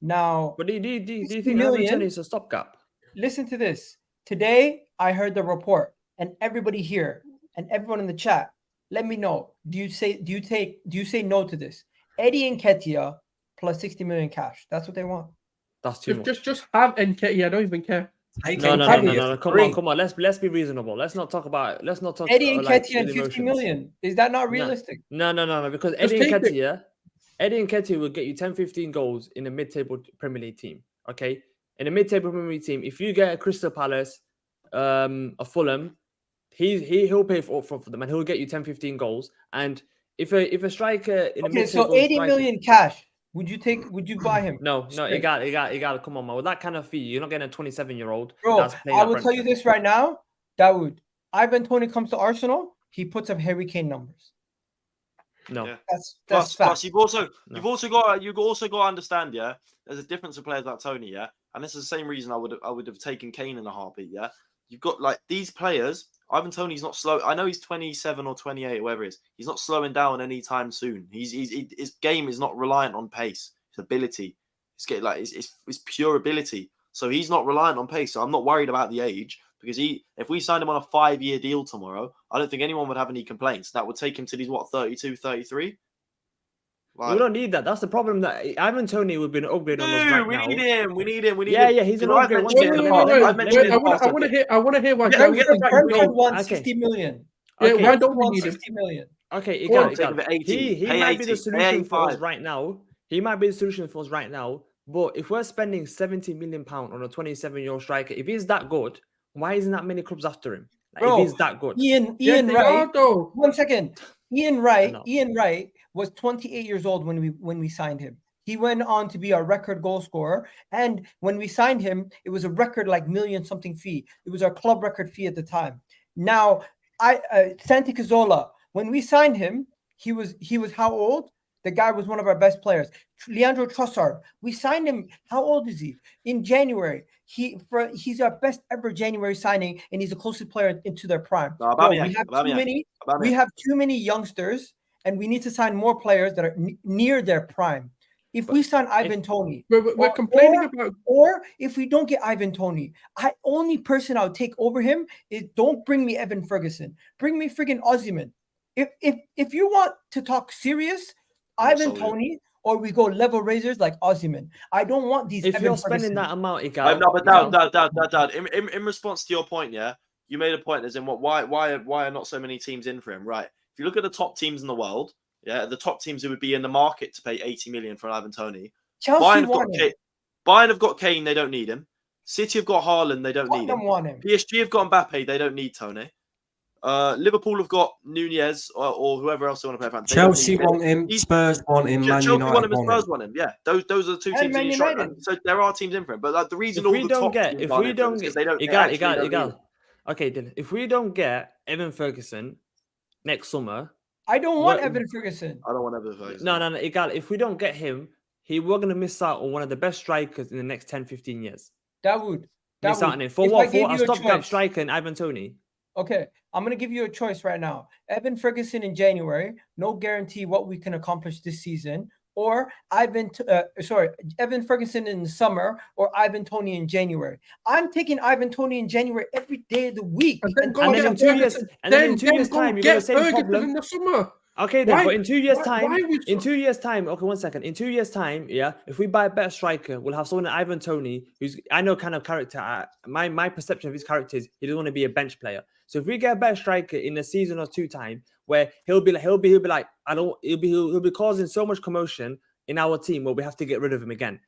Now, but do you think Ivan Toney is a stopgap? Listen to this. Today, I heard the report, and everybody here and everyone in the chat, let me know. Do you say no to this? Eddie Nketiah plus 60 million cash. That's what they want. That's too much. Just have Nketiah. I don't even care. No. Come on. Let's be reasonable. Let's not talk. Eddie Nketiah and 50 million. Is that not realistic? No. Because Eddie Nketiah will get you 10-15 goals in a mid-table Premier League team. Okay, in a mid-table Premier League team, if you get a Crystal Palace, a Fulham, he'll pay for them and he'll get you 10-15 goals. And if a striker in a mid-table, so 80 million cash. Would you buy him? No, you got come on, man. With that kind of fee, you're not getting a 27-year-old. Bro, I will tell you this right now, Dawood. Ivan Toney comes to Arsenal, he puts up Harry Kane numbers. No, yeah. That's plus you've also got to understand, yeah. There's a difference of players like Toney, yeah, and this is the same reason I would have taken Kane in a heartbeat, yeah. You've got like these players. Ivan Toney's not slow. I know he's 27 or 28, or whatever it is. He's not slowing down anytime soon. His game is not reliant on pace. His ability, it's pure ability. So he's not reliant on pace. So I'm not worried about the age because if we signed him on a 5-year deal tomorrow, I don't think anyone would have any complaints. That would take him to these 32, 33. We don't need that. That's the problem. That Ivan Toney would be an upgrade on us right now. We need him. Yeah, he's an upgrade. I want to hear why. Brentford wants 60 million. Okay. Why don't we need 60 million? Okay, he might be the solution for us right now. He might be the solution for us right now. But if we're spending £70 million on a 27-year-old striker, if he's that good, why isn't that many clubs after him? If he's that good. Ian Wright. 1 second. Ian Wright was 28 years old when we signed him. He went on to be a record goal scorer, and when we signed him, it was a record like million something fee. It was our club record fee at the time. Now, Santi Cazorla, when we signed him, he was how old? The guy was one of our best players. Leandro Trossard, we signed him. How old is he? In January. He's our best ever January signing, and he's the closest player into their prime. No, Bro, we have too many youngsters, and we need to sign more players that are near their prime. If we sign Ivan Toney, we're complaining about, or if we don't get Ivan Toney, only person I'll take over him is don't bring me Evan Ferguson. Bring me friggin' Osimhen. If you want to talk serious, Ivan Toney, or we go level raisers like Osimhen. I don't want these. If Evan you're Ferguson. spending that amount, Igal, no, but Dad. In response to your point, yeah, you made a point as in why are not so many teams in for him, right? If you look at the top teams in the world, yeah, the top teams who would be in the market to pay 80 million for an Ivan Toney. Bayern have got Kane, they don't need him. City have got Haaland, they don't need him. PSG have got Mbappe, they don't need Toney. Liverpool have got Nunez or whoever else they want to play for. Chelsea want him, Spurs want him, Man Chelsea United want him, Spurs want him. Yeah, those are the two teams in the So there are teams in for him, but like the reason if we don't get, okay, then if we don't get Evan Ferguson next summer, I don't want Evan Ferguson. I don't want Evan Ferguson. No, Igal, if we don't get him, we're gonna miss out on one of the best strikers in the next 10-15 years. Miss out on it. For what? For a stopgap striker and Ivan Toney. Okay, I'm going to give you a choice right now. Evan Ferguson in January, no guarantee what we can accomplish this season, or Evan Ferguson in the summer, or Ivan Toney in January. I'm taking Ivan Toney in January every day of the week. And then in 2 years, time, you're going to say problem in the summer. Okay, then, but in 2 years' time, okay, 1 second. In 2 years' time, yeah, if we buy a better striker, we'll have someone like Ivan Toney, who's I know kind of character. My perception of his character is he doesn't want to be a bench player. So if we get a better striker in a season or two time, where he'll be like, he'll be causing so much commotion in our team where we have to get rid of him again.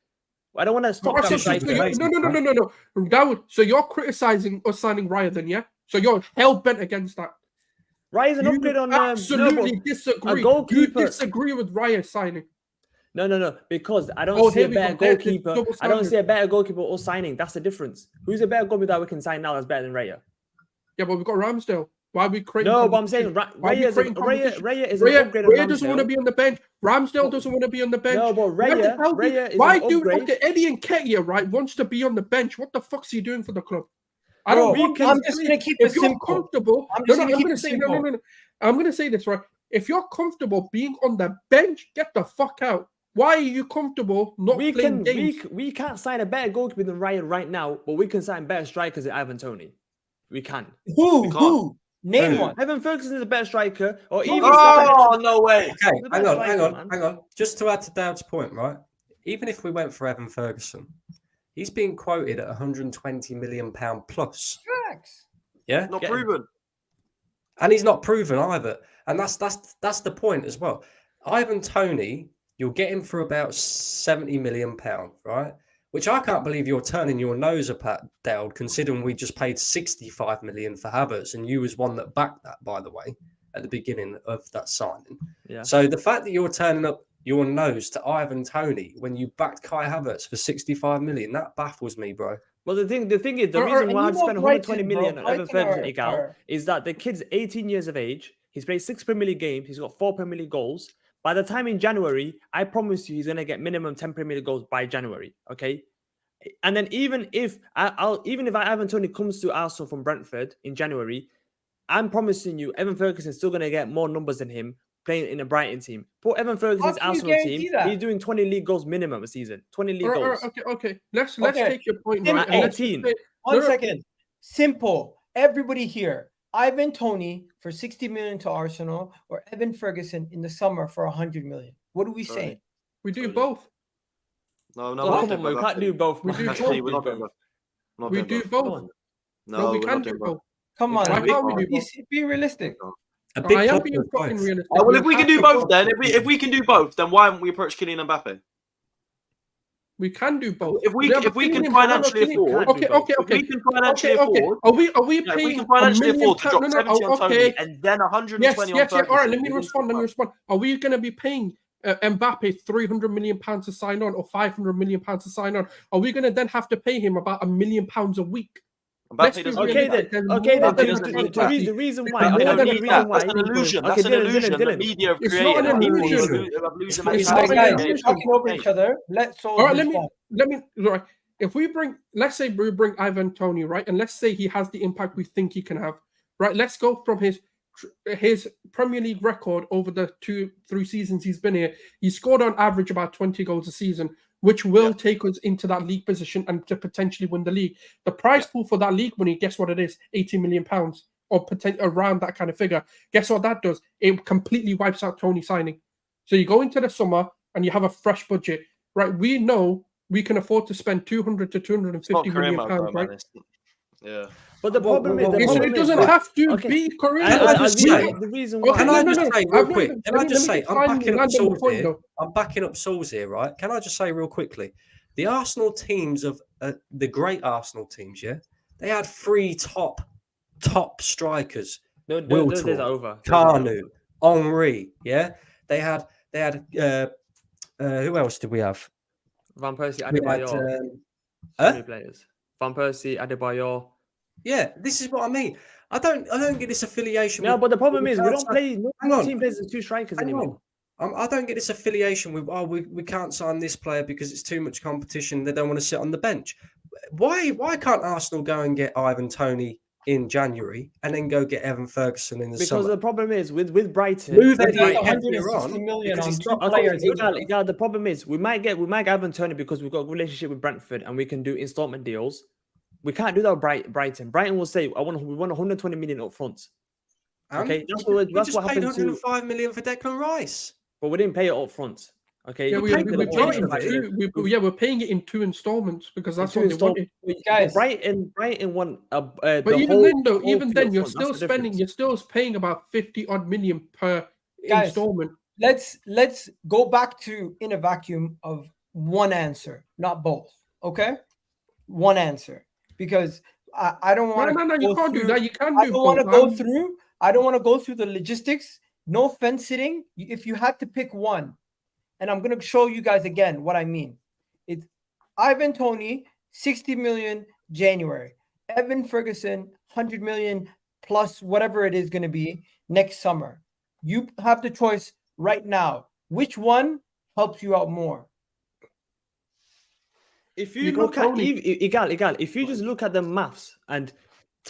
I don't want to stop that striker. No. Dawood, so you're criticizing us signing Raya then, yeah? So you're hell bent against that. Raya's an upgrade on absolutely disagree. You disagree with Raya signing. No, because I don't see a better goalkeeper. I don't see a better goalkeeper or signing. That's the difference. Who's a better goalkeeper that we can sign now that's better than Raya? Yeah, but we've got Ramsdale. Why are we creating? No, but I'm saying Raya is an upgrade on Ramsdale. Raya doesn't want to be on the bench. Ramsdale doesn't want to be on the bench. No, but Raya is why an do upgrade. Eddie Nketiah, right, wants to be on the bench? What the fuck's he doing for the club? I'm just going to keep it simple. I'm going to say this, right? If you're comfortable being on the bench, get the fuck out. Why are you comfortable not playing games? We can't sign a better goalkeeper than Raya right now, but we can sign better strikers than Ivan Toney. We can. Who? Name one. Evan Ferguson is a better striker, or even. Oh, no way. Okay, hang on. Just to add to Dowd's point, right? Even if we went for Evan Ferguson, he's being quoted at £120 million plus. Facts. Yeah, not proven. And he's not proven either. And that's the point as well. Ivan Toney, you'll get him for about £70 million, right? Which I can't believe you're turning your nose up at, Dale, considering we just paid 65 million for Havertz, and you was one that backed that, by the way, at the beginning of that signing. Yeah. So the fact that you're turning up your nose to Ivan Toney when you backed Kai Havertz for 65 million, that baffles me, bro. Well, the thing is, the reason why I'd spend 120 million on Evan Ferguson, is that the kid's 18 years of age. He's played 6 Premier League games. He's got 4 Premier League goals. By the time in January, I promise you, he's going to get minimum 10 Premier League goals by January. Okay. And then even if Ivan Toney comes to Arsenal from Brentford in January, I'm promising you, Evan Ferguson is still going to get more numbers than him playing in a Brighton team. Put Evan Ferguson's Arsenal team, he's doing 20 league goals minimum a season. 20 league goals. Okay. Let's take your point. Right? 18. One second. Simple. Everybody here. Ivan Toney for 60 million to Arsenal, or Evan Ferguson in the summer for 100 million. What are we saying? We do both. No, we can't do both. We do both. We do both. No, we can't do both. Come on, be realistic. I am being fucking realistic. Well, if we can do both, then if we can do both, then why haven't we approached Kylian Mbappe? We can do both. If we can financially afford, okay. We can financially afford. Are we paying? We can financially afford to drop 70 on Toney and then 120 on Ferguson. All right, let me respond. Are we going to be paying Mbappe £300 million to sign on, or £500 million to sign on? Are we going to then have to pay him about £1 million a week? let's Mbappe be doesn't Okay realistic. then. There's Okay more then. than Mbappe a doesn't The contract. reason There's why. more Okay, than the a reason contract. why. That's an illusion. Okay, That's an illusion Dylan. that media have It's created. not an that people illusion. have losing It's mentality. not Guys, an guys, illusion. you're talking over each other. Let Soul All right, respond. let me. Right, if we bring, let's say we bring Ivan Toney, right, and let's say he has the impact we think he can have, right. Let's go from his Premier League record over the 2-3 seasons he's been here. He scored on average about 20 goals a season, which will take us into that league position and to potentially win the league. The prize pool for that league money, guess what it is? £80 million or around that kind of figure. Guess what that does? It completely wipes out Toney signing. So you go into the summer and you have a fresh budget, right? We know we can afford to spend 200 to 250 million pounds, right? Yeah. But the problem is, So it doesn't have to be Korean. Can I just say- the reason why. Can I just say real quick? Can I Let just me say just I'm finally backing up land on the Saul's point, here. though. I'm backing up Saul's here, right? Can I just say real quickly? The Arsenal teams of the great Arsenal teams, yeah, they had 3 top strikers: No, Will those days are Tall, over. Carnu, Henri. Yeah, they had who else did we have? Van Persie, We had Adebayor. So many players. Van Persie, Adebayor. yeah. This is what I mean. I don't get this affiliation. No, with, but the problem is we can't don't sign- play. No Hang on. team plays as 2 strikers Hang anymore. on. I don't get this affiliation with we can't sign this player because it's too much competition. They don't want to sit on the bench. Why can't Arsenal go and get Ivan Toney in January and then go get Evan Ferguson in the Because summer? the problem is with Brighton. Move But Eddie that's Nketiah 160 on million because on he's 2 not players. Yeah, the problem is we might get Ivan Toney because we've got a relationship with Brentford and we can do installment deals. We can't do that with Brighton. Brighton will say, we want 120 million up front. Okay, that's what paid happened to. 105 million for Declan Rice. But we didn't pay it up front. Okay, Yeah, paid the majority of it. we're paying it in 2 installments because that's what they wanted. Guys, Brighton want But the even whole, then, though, whole even fee then, up you're front. still That's the spending. difference. You're still paying about 50 odd million per Guys, installment. let's go back to in a vacuum of one answer, not both. Okay, one answer, because I don't want to. No, you can't do that. You can't I do don't want to both. go through. I don't want to go through the logistics. No fence sitting. If you had to pick one, and I'm gonna show you guys again what I mean. It's Ivan Toney, 60 million January. Evan Ferguson, 100 million plus whatever it is going to be next summer. You have the choice right now. Which helps you out more? If you look at Igal, if you just look at the maths and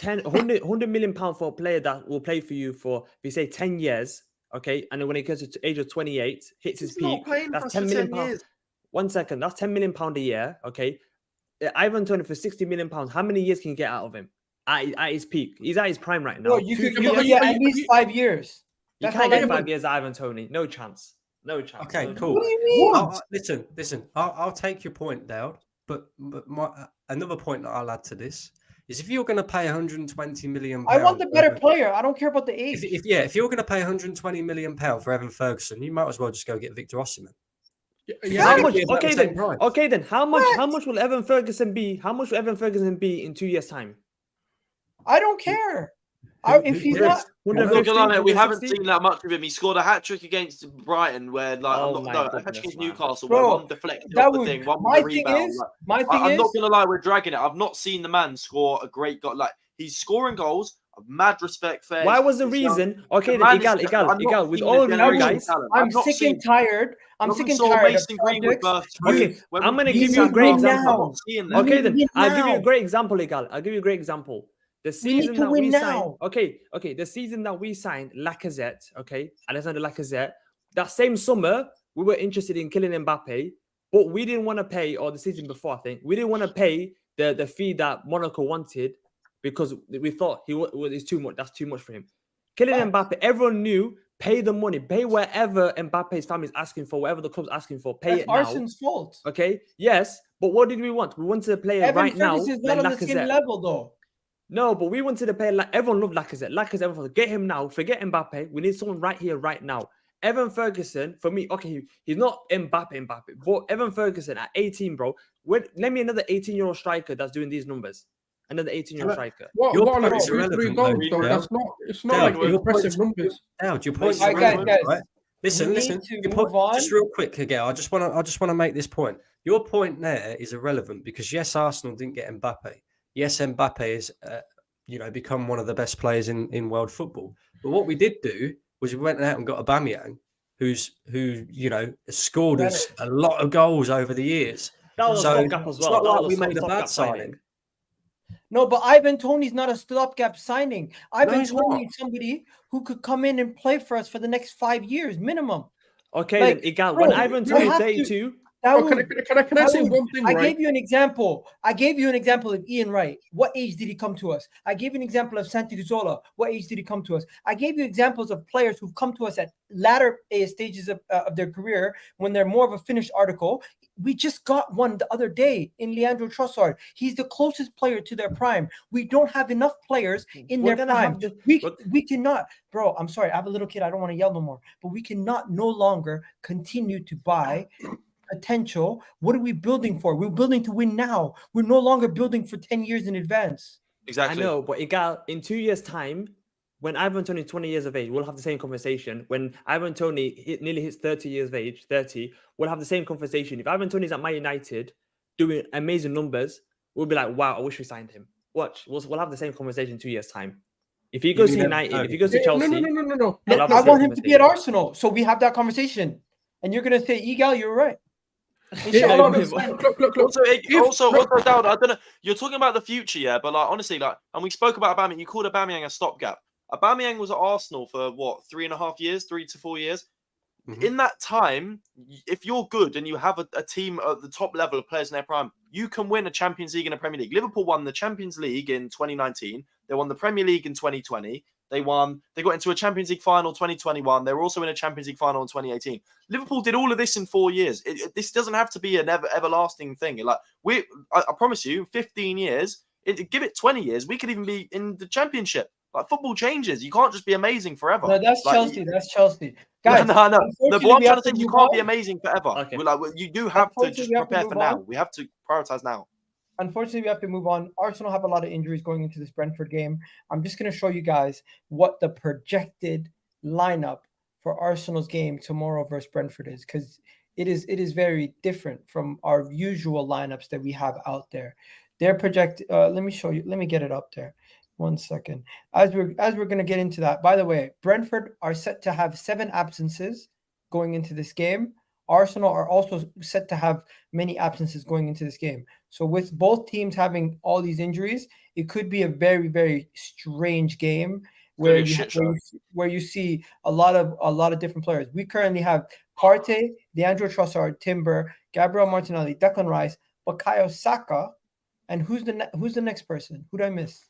100 million pound for a player that will play for you for, if you say 10 years, okay, and then when he gets to the age of 28, hits his peak, that's 10 million pounds. 1 second, that's 10 million pound a year, okay. Ivan Toney for 60 million pounds. How many years can you get out of him at his peak? He's at his prime right now. Well, you could get at least 5 years. You can't get 5 years out of Ivan Toney. No chance. No chance. Okay, no cool. What do you mean? Listen. I'll take your point, Dowd. But another point that I'll add to this is if you're going to pay 120 million, I want the better player. I don't care about the age. If you're going to pay 120 million pound for Evan Ferguson, you might as well just go get Victor Osimhen. How much? Okay, then. How much will Evan Ferguson be? How much will Evan Ferguson be in 2 years' time? I don't care. If he's not, we haven't seen that much of him. He scored a hat trick against Brighton, where a hat trick against Newcastle, where one deflected off the thing, one with the rebound. I'm not gonna lie, we're dragging it. I've not seen the man score a great goal. Like, he's scoring goals. Mad respect for. Why was the reason? Okay, then Igal, with all of you guys, I'm sick and tired. I'm sick and tired of projects. Okay, I'm gonna give you a great example. Okay, then I'll give you a great example, Igal. I'll give you a great example. The season that we signed, okay, the season that we signed Lacazette, okay, Alexander Lacazette, that same summer, we were interested in killing Mbappe, but we didn't want to pay, or the season before, I think, we didn't want to pay the fee that Monaco wanted because we thought it's too much, that's too much for him. Killing Mbappe, everyone knew, pay the money, pay wherever Mbappe's family is asking for, whatever the club's asking for, pay it now. That's Arsenal's fault. Okay, yes, but what did we want? We wanted a player right now. Evan Ferguson's not on the same level, though. No, but we wanted to pay. Everyone loved Lacazette. Everyone get him now. Forget Mbappe. We need someone right here, right now. Evan Ferguson, for me, okay, he's not Mbappe, but Evan Ferguson at 18, bro. Let me another 18-year-old striker that's doing these numbers. Another 18-year-old striker. What like 2-3 goals, though? That's not. It's not like impressive numbers. Your point's irrelevant, right? Listen. Just real quick again. I just want to make this point. Your point there is irrelevant because yes, Arsenal didn't get Mbappe. Yes, Mbappe is, become one of the best players in world football. But what we did do was we went out and got Aubameyang, who has scored us a lot of goals over the years. That was So a stopgap as it's well. not That like was we made a stopgap bad signing. No, but Ivan Toney's not a stopgap signing. Ivan he's Toney not. is somebody who could come in and play for us for the next 5 years minimum. Okay, Like, then, Igal, bro, when Ivan you Toney is have to- 32, Can I say one thing, I right? gave you an example. I gave you an example of Ian Wright. What age did he come to us? I gave you an example of Santi Cazorla. What age did he come to us? I gave you examples of players who've come to us at latter stages of their career when they're more of a finished article. We just got one the other day in Leandro Trossard. He's the closest player to their prime. We don't have enough players in We're their gonna prime. have the- We cannot, bro. I'm sorry. I have a little kid. I don't want to yell no more. But we cannot no longer continue to buy potential. What are we building for? We're building to win now. We're no longer building for 10 years in advance. Exactly. I know, but Igal, in 2 years' time, when Ivan Toney is 20 years of age, we'll have the same conversation. When Ivan Toney nearly hits 30 years of age, 30, we'll have the same conversation. If Ivan Toney's at Man United doing amazing numbers, we'll be like, wow, I wish we signed him. Watch, we'll have the same conversation in 2 years' time. If he goes to United, if he goes to Chelsea, No. we'll have the I same want him to be at conversation. Arsenal. So we have that conversation. And you're going to say, Egal, you're right. Yeah, Yeah, no, but- look. Also, Dowd, I don't know. You're talking about the future, yeah, but like honestly, like, and we spoke about Aubameyang. You called Aubameyang a stopgap. Aubameyang was at Arsenal for what, 3.5 years, 3 to 4 years. Mhm. In that time, if you're good and you have a team at the top level of players in their prime, you can win a Champions League and a Premier League. Liverpool won the Champions League in 2019. They won the Premier League in 2020. They got into a Champions League final 2021. They were also in a Champions League final in 2018. Liverpool did all of this in 4 years. This doesn't have to be an everlasting thing. Like I promise you, 15 years, give it 20 years, we could even be in the Championship. Like football changes. You can't just be amazing forever. No, that's like, Chelsea. That's Chelsea. Guys, no. But what I'm unfortunately, trying to say, you can't be amazing forever. Okay. You do have to Unfortunately, just we have to prepare for move now. on. We have to prioritize now. Unfortunately, we have to move on. Arsenal have a lot of injuries going into this Brentford game. I'm just going to show you guys what the projected lineup for Arsenal's game tomorrow versus Brentford is, because it is very different from our usual lineups that we have out there. They're projected. Let me show you. Let me get it up there. 1 second. As we're going to get into that. By the way, Brentford are set to have 7 absences going into this game. Arsenal are also set to have many absences going into this game. So with both teams having all these injuries, it could be a very, very strange game where you see a lot of different players. We currently have Partey, Leandro Trossard, Timber, Gabriel Martinelli, Declan Rice, Bukayo Saka, and who's the next person? Who did I miss?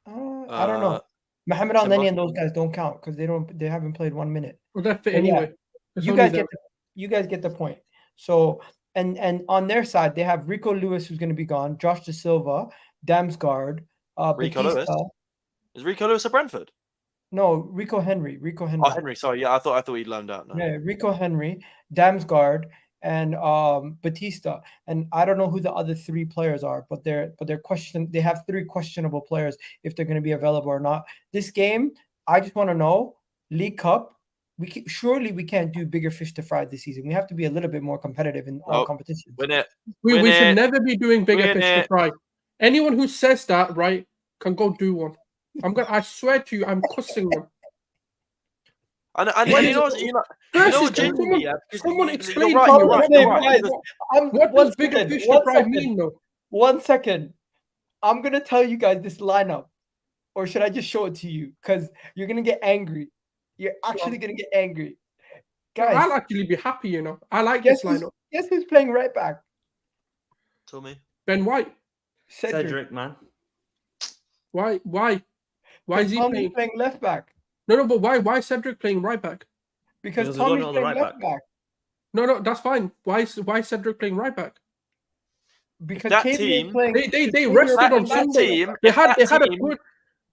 I don't know. Mohamed Al-Neni and those guys don't count because they haven't played 1 minute. Well, that's it But yeah, anyway. you guys get the point. So and on their side they have Rico Lewis, who's going to be gone, Josh Da Silva, Damsgaard, Rico Lewis? Is Rico Lewis at Brentford? No, Rico Henry. Oh, Henry. Sorry, yeah, I thought he'd loaned out. No. Yeah, Rico Henry, Damsgaard, and Batista. And I don't know who the other 3 players are, but they're they have 3 questionable players if they're going to be available or not. This game, I just want to know, League Cup, surely we can't do bigger fish to fry this season. We have to be a little bit more competitive in all competitions. We should never be doing bigger fish to fry. Anyone who says that, right, can go do one. I swear to you, I'm cussing them. And you know what, genuinely, someone explain you're right. What does bigger fish to fry mean, though? 1 second. I'm going to tell you guys this lineup. Or should I just show it to you? Because you're going to get angry. You're actually going to get angry. Guys, I'll actually be happy, you know. I like this lineup. Guess who's playing right back? Tell me. Ben White. Cedric, man. Why is he playing left back? No, but why is Cedric playing right back? Because Tommy's playing left back. No, that's fine. Why is Cedric playing right back? Because that team, they rested on Sunday. They had a good.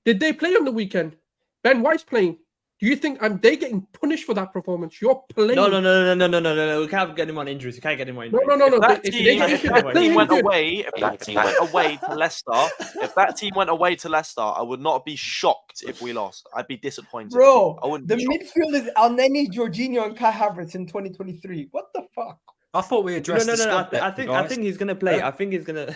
Did they play on the weekend? Ben White's playing. Do you think they getting punished for that performance? You're playing. No. We can't get him on injuries. We can't get him on injuries. No. If that team went away to Leicester, I would not be shocked if we lost. I'd be disappointed. Bro, the midfield is Al-Neni, Jorginho, and Kai Havertz in 2023. What the fuck? I thought we No, addressed no, the no. squad depth, I guys. think he's gonna play. Yeah. I think he's gonna.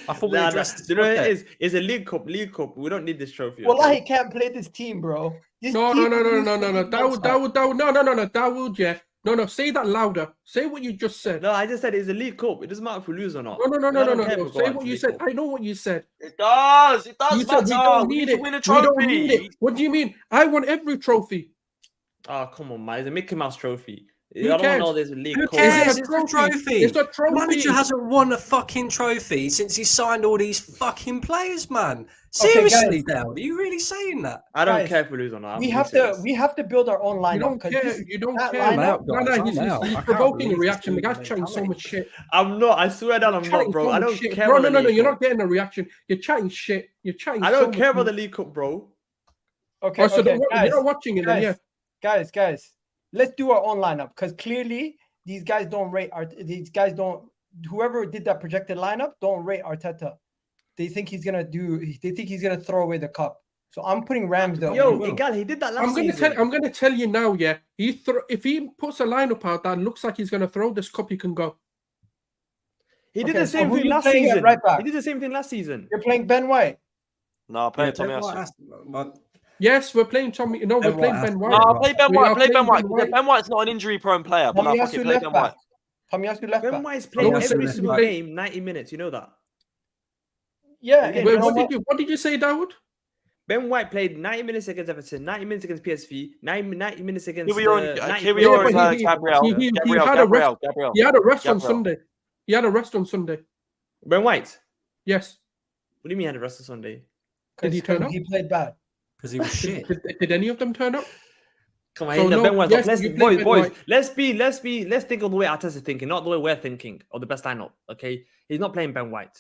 I thought we Nah, addressed the you know squad what it depth. is? It's a League Cup. League Cup. We don't need this trophy. Well, okay? he can't play this team, bro. This No, team no, no, no, is no, no, no. Dawood, no, Dawood, yeah. No, say that louder. Say what you just said. No, I just said it's a League Cup. It doesn't matter if we lose or not. No. I don't care if we go Say out what to you League said. Cup. I know what you said. It does. It You does said we matter. don't We need need to it. win a We don't trophy. need it. What do you mean? I want every trophy. Oh, come on, man. It's a Mickey Mouse trophy. Who I don't want cares? all this League Who Cup. cares? It's a It's a trophy. trophy. It's a The trophy. manager hasn't won a fucking trophy since he signed all these fucking players, man. Seriously, Dale, are you really saying that? I don't Guys, care if we lose or not. we I'm have serious. to build our own lineup. You don't 'cause care. this- You don't that care. I'm lineup- out, guys. He's I'm out. I he's can't provoking believe a reaction. The this guy's chatting so mentality. much shit. I'm not. I swear down, I'm Chatting not, bro. so I much don't shit. care Bro, about the no. League You're Cup. not getting a reaction. You're chatting shit. You're chatting. I so don't care much about the shit. League Cup, bro. Okay, Oh, so okay, you're not watching it then, yeah. guys. Let's do our own lineup because clearly these guys don't rate whoever did that projected lineup don't rate Arteta. They think he's gonna throw away the cup. So I'm putting Ramsdale. Yo, in. Igal, he did that last season. I'm gonna tell you now, yeah. If he puts a lineup out that looks like he's gonna throw this cup, he can go. He did Okay, the so same who thing you last playing at season. right back? He did the same thing last season. You're playing Ben White. No, play Tommy Asu. Yes, we're playing Tommy. No, we're playing Ben White. No, play Ben We White. are Play Ben playing White. Ben White. Ben White's not an injury-prone player. But Tommy no, fuck it, Asu play left Ben White. back. Tommy Asu left Ben back. White's playing No, every left single back. game 90 minutes. You know that. Yeah. Again, and you Wait, know what did you say, Dawood? Ben White played 90 minutes against Everton, 90 minutes against PSV, 90 minutes against. Here we are. 90 Here we minutes are. against- Gabriel. He had a rest on Gabriel. Sunday. He had a rest on Sunday. Ben White. Yes. What do you mean he had a rest on Sunday? Did he turn up? He played bad. Because he was shit. Did any of them turn up? Come on, So no, no, Ben White's yes, not. you play Ben Boys, White. let's think of the way Arteta's thinking, not the way we're thinking, or the best lineup. Okay, he's not playing Ben White.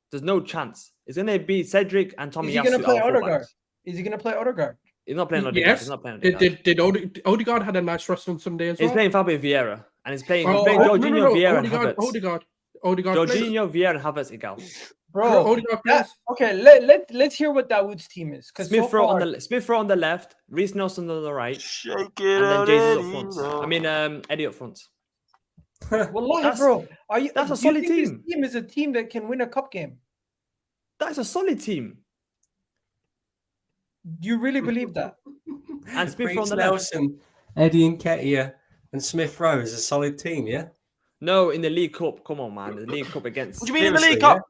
There's no chance. It's gonna be Cedric and Tommy Is he Yasu. going to play our Odegaard? fullbacks. Is he going to play Odegaard? He's not playing Odegaard. Yes. He's not playing Odegaard. Did Odegaard had a nice rest on Sunday as well? He's playing Fabio Vieira, and he's playing No, Jorginho, Vieira, and Odegaard. Havertz. Odegaard plays. Jorginho, Vieira, and Havertz, Igal. Bro, Odegaard yeah, plays. okay, let's hear what Dawood's team is. Because Smith Rowe on the left, Reece Nelson on the right, Shake it and then out, Jesus Eddie, up front. no. I mean, Eddie up front. Wallahi, That's- bro, that's a do you solid think this team. team is a team that can win a cup game. That's a solid team. Do you really believe that? And Smith Rowe on Reece the left. Nelson, Eddie Nketiah, and Smith Rowe is a solid team, yeah? No, in the League Cup. Come on, man. The League Cup against. What do you mean in the Seriously, League Cup?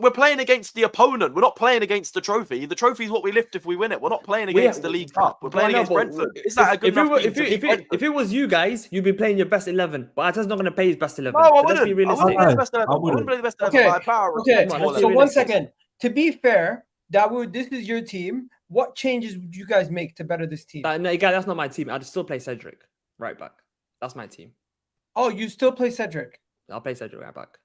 We're playing against the opponent. We're not playing against the trophy. The trophy is what we lift if we win it. We're not playing against the League Cup. We're playing against Brentford. Is that a good enough team to beat Brentford? If it was you guys, you'd be playing your best 11. But Arteta's not going to play his best 11. No, I So let's wouldn't. be I realistic. wouldn't play the best 11. I I wouldn't play the best 11. Okay, By power. Okay, Come on, let's so be one realistic. second. To be fair, Dawood, this is your team. What changes would you guys make to better this team? No, Igal, that's not my team. I'd still play Cedric right back. That's my team. Oh, you still play Cedric. I'll play Cedric right back.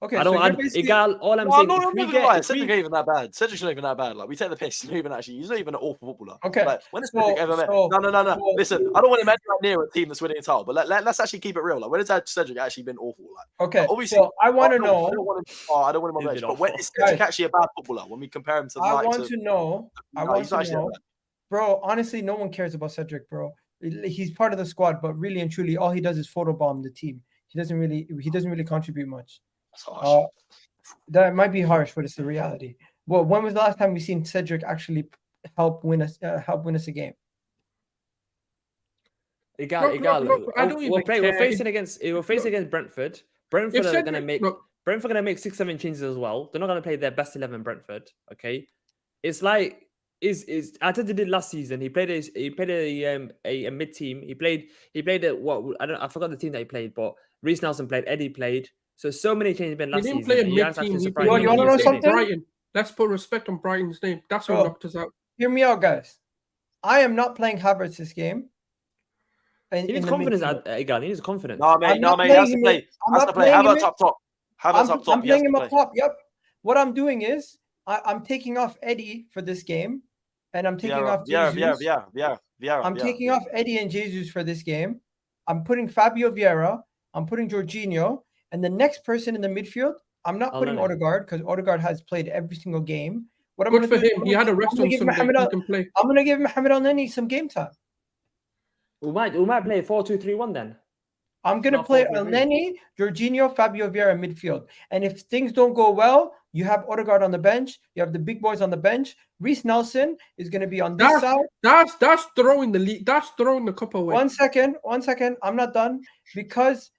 Okay, I so don't. you're basically- Igal, all I'm No, saying. I'm if not we even get- gonna lie. if we- Cedric ain't even that bad. Cedric's not even that bad. Like we take the piss. He's not even actually. He's not even an awful footballer. Okay, Like, when has Cedric ever met? so- No. Listen, I don't want him anywhere near a team that's winning a title. But let's actually keep it real. Like when has Cedric actually been awful? Like Okay, obviously, so I want to I don't know. want him. I don't want him on He's bench. been But when awful. is Cedric Guys, actually a bad footballer when we compare him to the I likes want of? to know. I No, want he's to not actually know, that bro. Honestly, no one cares about Cedric, bro. He's part of the squad, but really and truly, all he does is photobomb the team. He doesn't really contribute much. That's harsh. That might be harsh, but it's the reality. Well, when was the last time we seen Cedric actually help win us a game? Igal. I don't even We're care. facing against Brentford. Brentford If are going to Cedric, make. look, Brentford are going to make 6-7 changes as well. They're not going to play their best 11 Brentford. Okay, it's like is Arteta did last season. He played a mid team. He played I forgot the team that he played, but Reece Nelson played. Eddie played. So many changes been he last didn't season. play a and you mid guys actually team. He surprised played me You when wanna you know said it. something? Brighton. Let's put respect on Brighton's name. That's who Bro. knocked us out. Hear me out, guys. I am not playing Havertz this game. He needs the confidence, midfield. Igal. He needs confidence. No, mate. I'm No, not mate. He has playing to him play. in- I'm Has not to play. playing him Havertz in- up top. Havertz up top. I'm He has playing to him play. up top. Yep. What I'm doing is I'm taking off Eddie for this game, and I'm taking off Jesus. I'm taking off Eddie and Jesus for this game. I'm putting Fabio Vieira. I'm putting Jorginho, and the next person in the midfield, I'm not putting Elneny. Odegaard because Odegaard has played every single game. What I'm Good going for to do? him. He had a rest on Sunday. He can play. I'm going to give Mohamed Elneny some game time. We might play 4-2-3-1 then. I'm going to Not play 4-3-3. El Neni, Jorginho, Fabio Vieira midfield. And if things don't go well, you have Odegaard on the bench. You have the big boys on the bench. Reece Nelson is going to be on this side. That's throwing the league. That's throwing the cup away. One second. I'm not done, because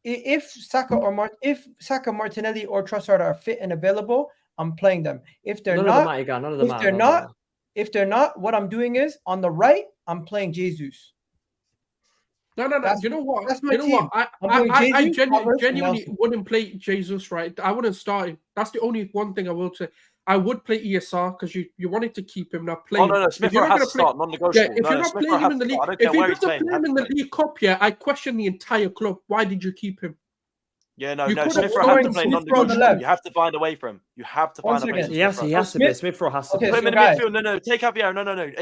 if Saka Martinelli or Trossard are fit and available, I'm playing them. If they're None not, of them matter, none of them if matter, they're none of them not, matter. if they're not, what I'm doing is on the right, I'm playing Jesus. No. That's- You know what? that's my You know team. what? I'm playing I Jesus, Havertz, and genuinely Nelson. wouldn't play Jesus, right? I wouldn't start him. That's the only one thing I will say. I would play ESR because you wanted to keep him. Now play Oh him. no, If Smith you're Rowe not has to gonna play- start, non-negotiable. if No, you're not Smith Rowe playing him has in the to start. I league, don't care if he where he's doesn't playing. play him in the League Cup, I question the entire club. Why did you keep him? Yeah, no, You could've Smith Rowe started has to play Smith Rowe on the non-negotiable. left. You have to find a way for him. You have to One find a place. second. for He has Smith to. Rowe. He has to be. Smith- Smith Rowe has to. Okay, be. Put him so in the guys- midfield. No. Take out Vieira. No.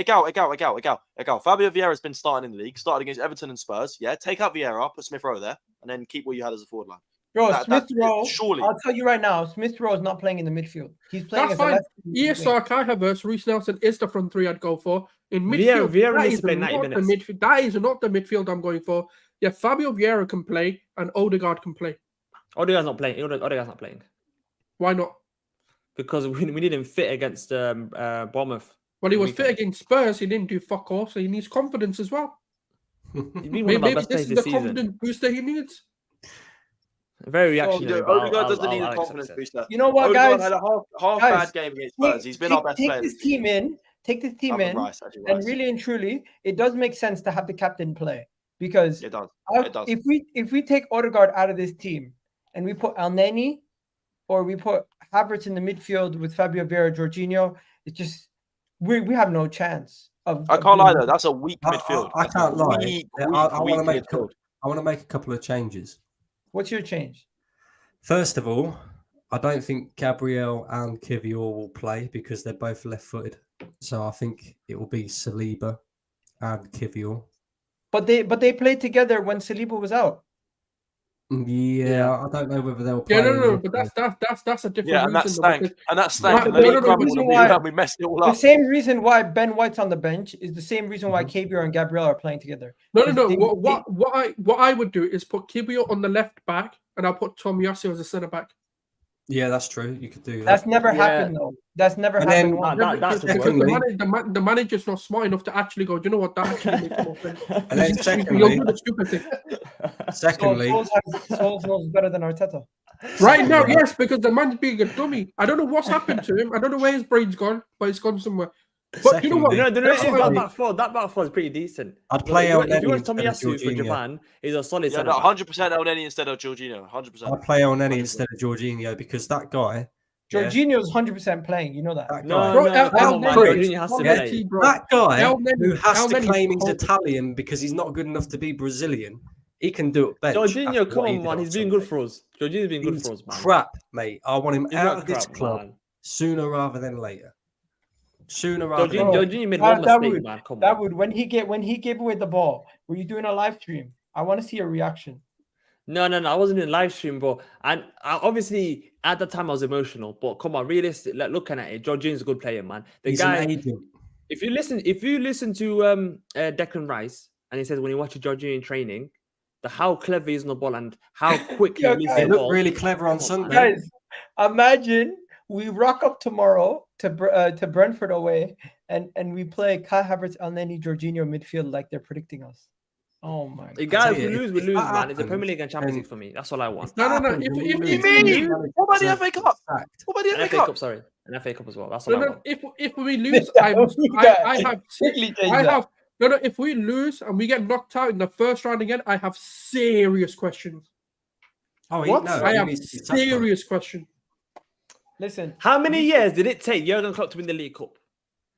Egal. Fabio Vieira has been starting in the league. Started against Everton and Spurs. Yeah, take out Vieira, put Smith Rowe there, and then keep what you had as a forward line. Bro, That- Smith Rowe, surely. I'll tell you right now, Smith Rowe is not playing in the midfield. He's playing That's as a fine. left. ESR, Kai Havertz, Reece Nelson is the front three I'd go for. In midfield, Vieira that needs is to play 90 not the minutes. midfield. That is not the midfield I'm going for. Yeah, Fabio Vieira can play and Odegaard can play. Odegaard's not playing. Odegaard's not playing Why not? because we need him fit against Bournemouth. Well, he was Weekend. fit against Spurs. He didn't do fuck all, so he needs confidence as well. He's been one of our Maybe best this players is the this season. confidence booster he needs. Very So, reactionary. Yeah, but Odegaard doesn't I'll need a accept confidence it. booster. You know what, Odegaard guys? had a half Guys, bad game against Spurs. He's been our best take player. this team in. Take this team Other than in, Rice, actually, and Rice. really and truly, it does make sense to have the captain play, because It does. I- It does. if we take Odegaard out of this team and we put El Neni or we put Havertz in the midfield with Fabio Vieira, Jorginho, it's just we have no chance of. I of can't lie doing though. it. That's a weak midfield. I That's a can't lie. weak I want to make midfield. I want to make a couple of changes. What's your change? First of all, I don't think Gabriel and Kivior will play because they're both left-footed. So I think it will be Saliba and Kivior. But they played together when Saliba was out. Yeah, I don't know whether they'll play. Yeah, no, but that's a different Yeah, and that reason. though, stank. because- And that stank. No, And then no, he no, come the in reason and why- we messed it all The up. same reason why Ben White's on the bench is the same reason why KBR and Gabriel are playing together. No. They- What I would do is put Kibio on the left back, and I'll put Tomiyasu as a centre back. Yeah, that's true. You could do that. That's never Yeah. happened though. That's never And happened. then- once. That's Because Secondly- the manager's not smart enough to actually go. Do you know what? That actually makes more sense. And then You'll secondly, do the stupid thing. secondly, Scholes knows better than Arteta. Right now, yes, because the man's being a dummy. I don't know what's happened to him. I don't know where his brain's gone, but it's gone somewhere. But you know what? Secondly- That's what I mean. That back four is pretty decent. I'd play If El you want Neni instead of Tomiyasu for Jorginho. Japan, he's a solid Yeah, centre no, back. 100% El Neni instead of Jorginho. 100%. I'd play El Neni instead of Jorginho because that guy, yeah, Jorginho's 100% playing. You know that. that No, guy, Bro, no, El- come El on, man. Neni- Jorginho has to Yeah. play. bro. that guy El Neni- who has El to Neni- claim he's Italian because he's not good enough to be Brazilian, he can do it bench. Jorginho, after come what he on, did man. on He's been Sunday. good for us. Jorginho's been good He's for us, man. crap, mate. I want him He's out not of this crap, club man. sooner rather than later. Sooner rather than Jorginho, later. Jorginho made That- one that mistake, would- man. Come That on. would when he gave away the ball. Were you doing a live stream? I want to see a reaction. No. I wasn't in live stream, but obviously at the time I was emotional. But come on, realistic. Like, looking at it, Jorginho's a good player, man. The He's guy. an agent. If you listen to Declan Rice, and he says when you watch Jorginho in training, how clever he is on the ball and how quick he Yeah, releases guys. He the looked ball. really clever on Come on, Sunday. man. Guys, imagine we rock up tomorrow to Brentford away, and we play Kai Havertz, El Neni, Jorginho midfield like they're predicting us. Oh my The god! guy, if tell we you, lose, we if lose, that man. It's a happens, Premier League and Champions then- League for me. That's all I want. No. Happens If when you What mean- do you mean? What about the deserve FA to be Cup? sacked. What about the An FA FA Cup? Cup, sorry. An FA Cup as well. That's all I No. want. If we lose, Yeah, I have quickly change I that. have no. If we lose and we get knocked out in the first round again, I have serious questions. Oh, What? No, I he have needs to be sacked, bro. serious questions. Listen, How many years did it take Jurgen Klopp to win the League Cup?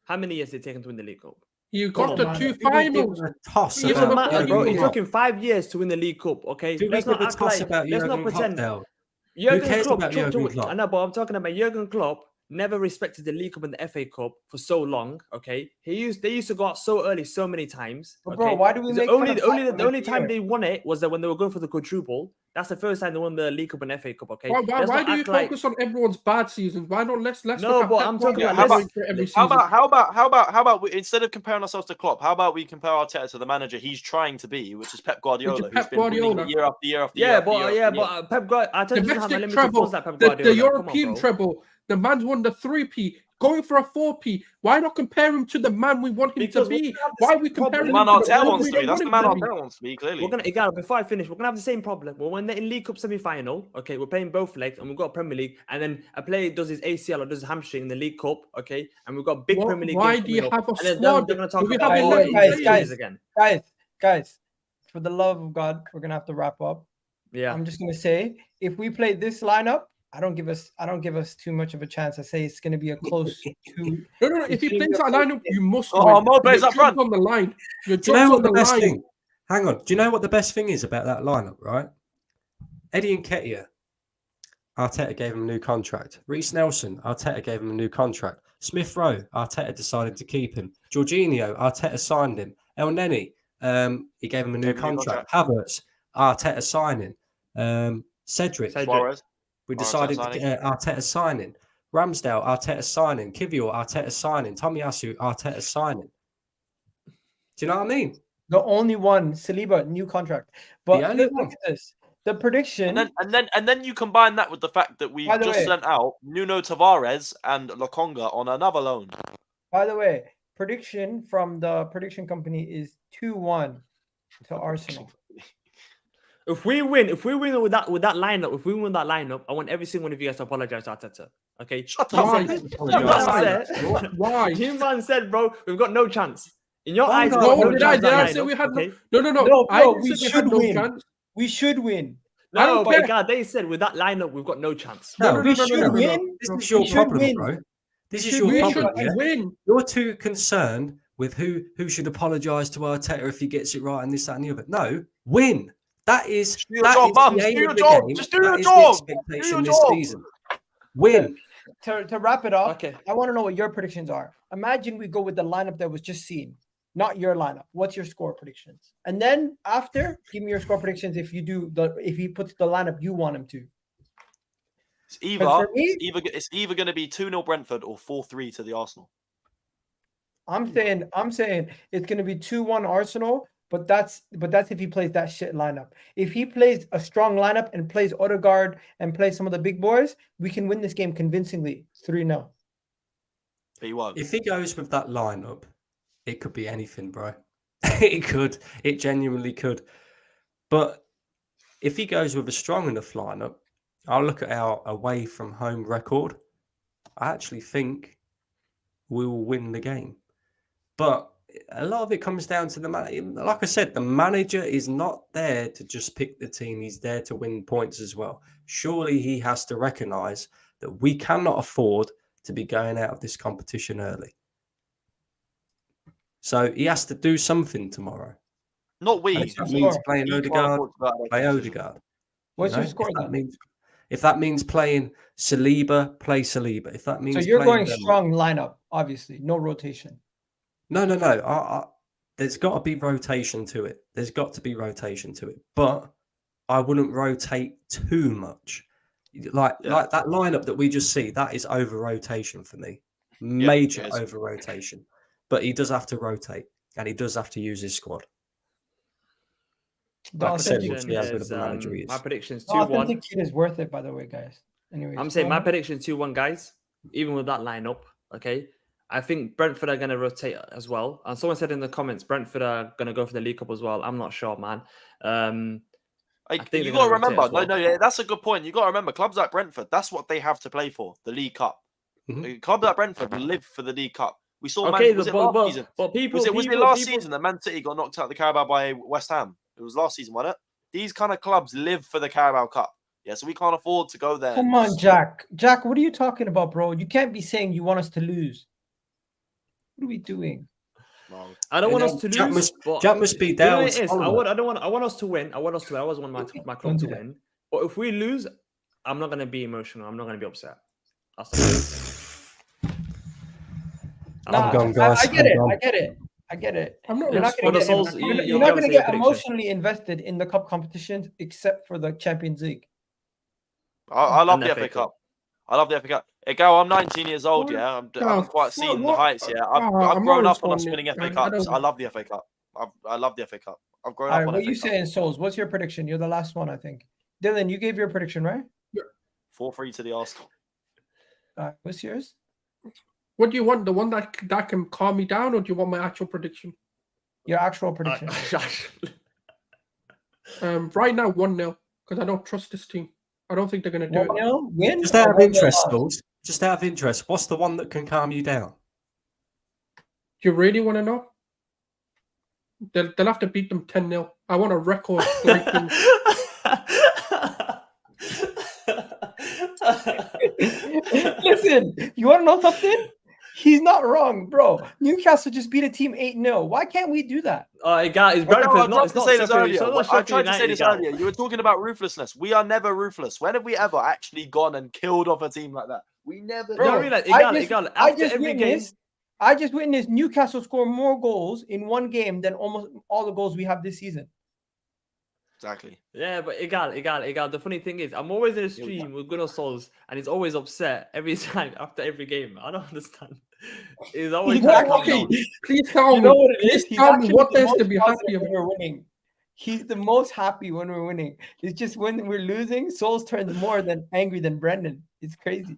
How many years did it take him to win the League Cup? You Come got on, the man. two People finals. give a toss It It doesn't about matter, Jurgen bro. Jurgen It Klopp. took him 5 years to win the League Cup. Okay, Do we let's give not a act toss like. about Let's not Jurgen Klopp, pretend. Dale? Jurgen cares Klopp, about Jurgen Klopp? I know, but I'm talking about Jurgen Klopp. Never respected the League Cup and the FA Cup for so long. Okay, they used to go out so early, so many times. but Okay? bro, why do we The make only fun of Klopp the only every time year? they won it was that when they were going for the quadruple. That's the first time they won the League Cup and FA Cup. Okay. Why Let's do not you act like- focus on everyone's bad seasons? Why not let's No, look at but Pep I'm talking Guardiola about every How season. about we, instead of comparing ourselves to Klopp, how about we compare Arteta to the manager he's trying to be, which is Pep Guardiola, who's Pep been winning Guardiola. year after year after year. Yeah, after year but after year. Pep Guardiola doesn't have Domestic unlimited treble, funds like Pep Guardiola. the Come on, European bro. treble. The man's won the 3P, going for a 4P. Why not compare him to the man we want him Because to we're be? gonna have the Why are same we comparing the him man to the Arteta man wants we to be. don't That's want the him man to be? Arteta wants to be, clearly. We're gonna, Igalo, before I finish, we're gonna have the same problem. Well, when they're in League Cup semi-final, okay, we're playing both legs, and we've got Premier League, and then a player does his ACL or does his hamstring in the League Cup, okay, and we've got big Premier League. Why games do you coming up, have a and then squad? they're gonna talk Do we about have Guys, enough injuries players? again. Guys, for the love of God, we're gonna have to wrap up. Yeah. I'm just gonna say, if we play this lineup, I don't give us too much of a chance. I say it's gonna be a close two. No. If he plays that lineup, you must Oh, win. Mo plays Your up front. job's on the line. Your Do you know job's what on the the best line. thing? Hang on. Do you know what the best thing is about that lineup, right? Eddie Nketiah, Arteta gave him a new contract. Reece Nelson, Arteta gave him a new contract. Smith Rowe, Arteta decided to keep him. Jorginho, Arteta signed him. El Neni, he gave him a new contract. Havertz, Arteta signing. Cedric, Suarez. we Arteta decided signing. Arteta signing. Ramsdale, Arteta signing. Kivior, Arteta signing. Tomiyasu, Arteta signing. Do you know what I mean? The only one, Saliba, new contract. But The only look one. at this. The prediction. And then you combine that with the fact that we've By the just way- sent out Nuno Tavares and Lokonga on another loan. By the way, prediction from the prediction company is 2-1 to Arsenal. If we win with that lineup, I want every single one of you guys to apologize to Arteta. Okay? Shut You up. Why? said- Apologise. Why? You man said, bro, we've got no chance. In your Hold eyes, on. we've got No, no did chance. I that say lineup, we had okay? no? No, I bro, didn't we say we should had no win. chance. We should win. I don't No, but care. God, they said with that lineup, we've got no chance. No, we should no. win. This is your We should problem, win. bro. This is should your We win. should problem. Yeah? win. You're too concerned with who should apologise to Arteta if he gets it right and this, that, and the other. No, win. That is Just do your that job, is man. the Just aim do your of the job. game. Just do That your is job. the Do expectation your this job. season. Win. To wrap it up, Okay. I want to know what your predictions are. Imagine we go with the lineup that was just seen, not your lineup. What's your score predictions? And then after, give me your score predictions if he puts the lineup you want him to. It's either for me- it's either going to be 2-0 Brentford or 4-3 to the Arsenal. I'm saying it's going to be 2-1 Arsenal, but that's if he plays that shit lineup. If he plays a strong lineup and plays Odegaard and plays some of the big boys, we can win this game convincingly 3-0. But he won't. If he goes with that lineup, it could be anything, bro. It could. It genuinely could. But if he goes with a strong enough lineup, I'll look at our away from home record. I actually think we will win the game. But a lot of it comes down to the man. Like I said, the manager is not there to just pick the team. He's there to win points as well. Surely he has to recognise that we cannot afford to be going out of this competition early. So he has to do something tomorrow. Not we. And if that Sure. means playing He can't Odegaard, afford to go out of play that position. Odegaard. What's You your know, score then? if that means playing Saliba, play Saliba. If that means So you're playing going strong lineup, obviously, no rotation. No. There's got to be rotation to it. But I wouldn't rotate too much. Like that lineup that we just see, that is over rotation for me. Major it is. over rotation. But he does have to rotate and he does have to use his squad. The Like I said, authentic we'll see how good of a Is, manager he is. my prediction's the 2-1. authentic kid is worth it, by the way, guys. Anyways, I'm saying go my ahead. prediction 2-1, guys. Even with that lineup, okay. I think Brentford are going to rotate as well. And someone said in the comments, Brentford are going to go for the League Cup as well. I'm not sure, man. I think You they're got to gonna rotate remember. as well. No, that's a good point. You got to remember, clubs like Brentford, that's what they have to play for, the League Cup. Mhm. Clubs like Brentford live for the League Cup. We saw Okay, was it last season? but people, Was it last season that Man City got knocked out of the Carabao by West Ham? It was last season, wasn't it? These kind of clubs live for the Carabao Cup. Yeah, so we can't afford to go there. Come on, Jack. Jack, what are you talking about, bro? You can't be saying you want us to lose. What are we doing? No. I don't want us to Jack lose. but Jack must be you know down. what it is? Oliver. I want us to win. I want us to win. I always want my club to win. But if we lose, I'm not going to be emotional. I'm not going to be upset. That's the I'm gone, I guys. get I'm it. gone. I get it. I get it. I'm not You're not Well, gonna the get, Souls, you're not gonna say your get prediction. emotionally invested in the cup competitions except for the Champions League. I love And the FA Cup. I love the FA Cup. Hey, Gal, I'm 19 years old. Yeah, I haven't quite seen the heights yet. I've I'm grown not up on us responding. winning FA I Cups. don't- I love the FA Cup. I love the FA Cup. I've grown All up right, on what FA you Cup. saying, Souls? What's your prediction? You're the last one, I think. Dylan, you gave your prediction, right? 4-3 to the Arsenal. What's yours? What do you want? The one that can calm me down, or do you want my actual prediction? Your actual prediction. Right now, 1-0, because I don't trust this team. I don't think they're going to do it. 1-0 win. Just out or of 1-0 interest, loss? Smalls. Just out of interest, what's the one that can calm you down? Do you really want to know? They'll have to beat them 10-0. I want a record breaking. Listen, you want to know something? He's not wrong, bro. Newcastle just beat a team 8-0. Why can't we do that? It's I Brentford. tried It's to not say this Sheffield. earlier. It's not I Sheffield tried to say United, this Gal. earlier. You were talking about ruthlessness. We are never ruthless. When have we ever actually gone and killed off a team like that? We never. Bro, No, I mean, like, I after just every game. witnessed I just witnessed Newcastle score more goals in one game than almost all the goals we have this season. Exactly. Yeah, but Egal. The funny thing is, I'm always in a stream with Gunnar Souls, and he's always upset every time after every game. I don't understand. He's always trying to calm Okay, down. please tell You me. know what it is? Please He's tell me actually what the there's to most be positive happy when about. we're winning. He's the most happy when we're winning. It's just when we're losing, Souls turns more than angry than Brendan. It's crazy.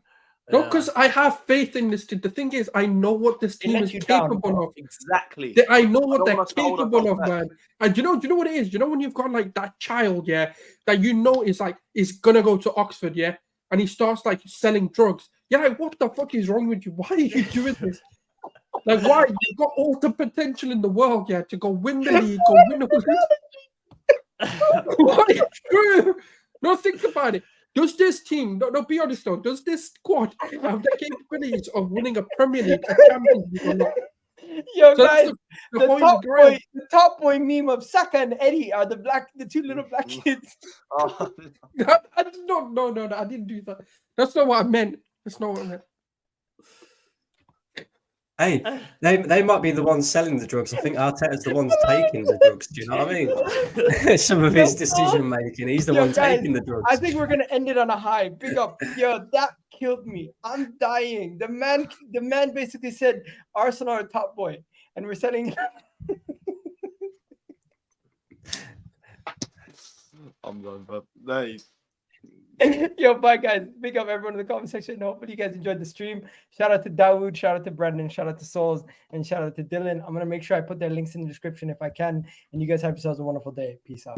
No, because I have faith in this team. The thing is, I know what this They team let is you down, capable bro. of. Exactly. I know what don't they're want us to hold capable of, ourselves back. man. And do you know what it is? You know when you've got like that child, yeah, that you know is gonna go to Oxford, yeah, and he starts like selling drugs. You're like, what the fuck is wrong with you? Why are you doing this? Like, why? You've got all the potential in the world, yeah, to go win the league, go win all this. What is true? No, think about it. Does this team, no, be honest though, does this squad have the capabilities of winning a Premier League, a Champions League, or not? Yo, So guys, that's the the Holy Grail. top boy meme of Saka and Eddie are the two little black kids. Oh, I did not, no, I didn't do that. That's not what I meant. That's not what I meant. Hey, they might be the ones selling the drugs. I think Arteta's the ones taking the drugs. Do you know what I mean? Some of his decision making, he's the Yo, one guys, taking the drugs. I think we're gonna end it on a high. Big up. Yo, that killed me. I'm dying. The man basically said Arsenal are top boy, and we're selling. I'm done, but no. Yo, bye guys. Big up everyone in the comment section. Hopefully you guys enjoyed the stream. Shout out to Dawood, shout out to Brandon, shout out to Souls, and shout out to Dylan. I'm gonna make sure I put their links in the description if I can. And you guys have yourselves a wonderful day. Peace out.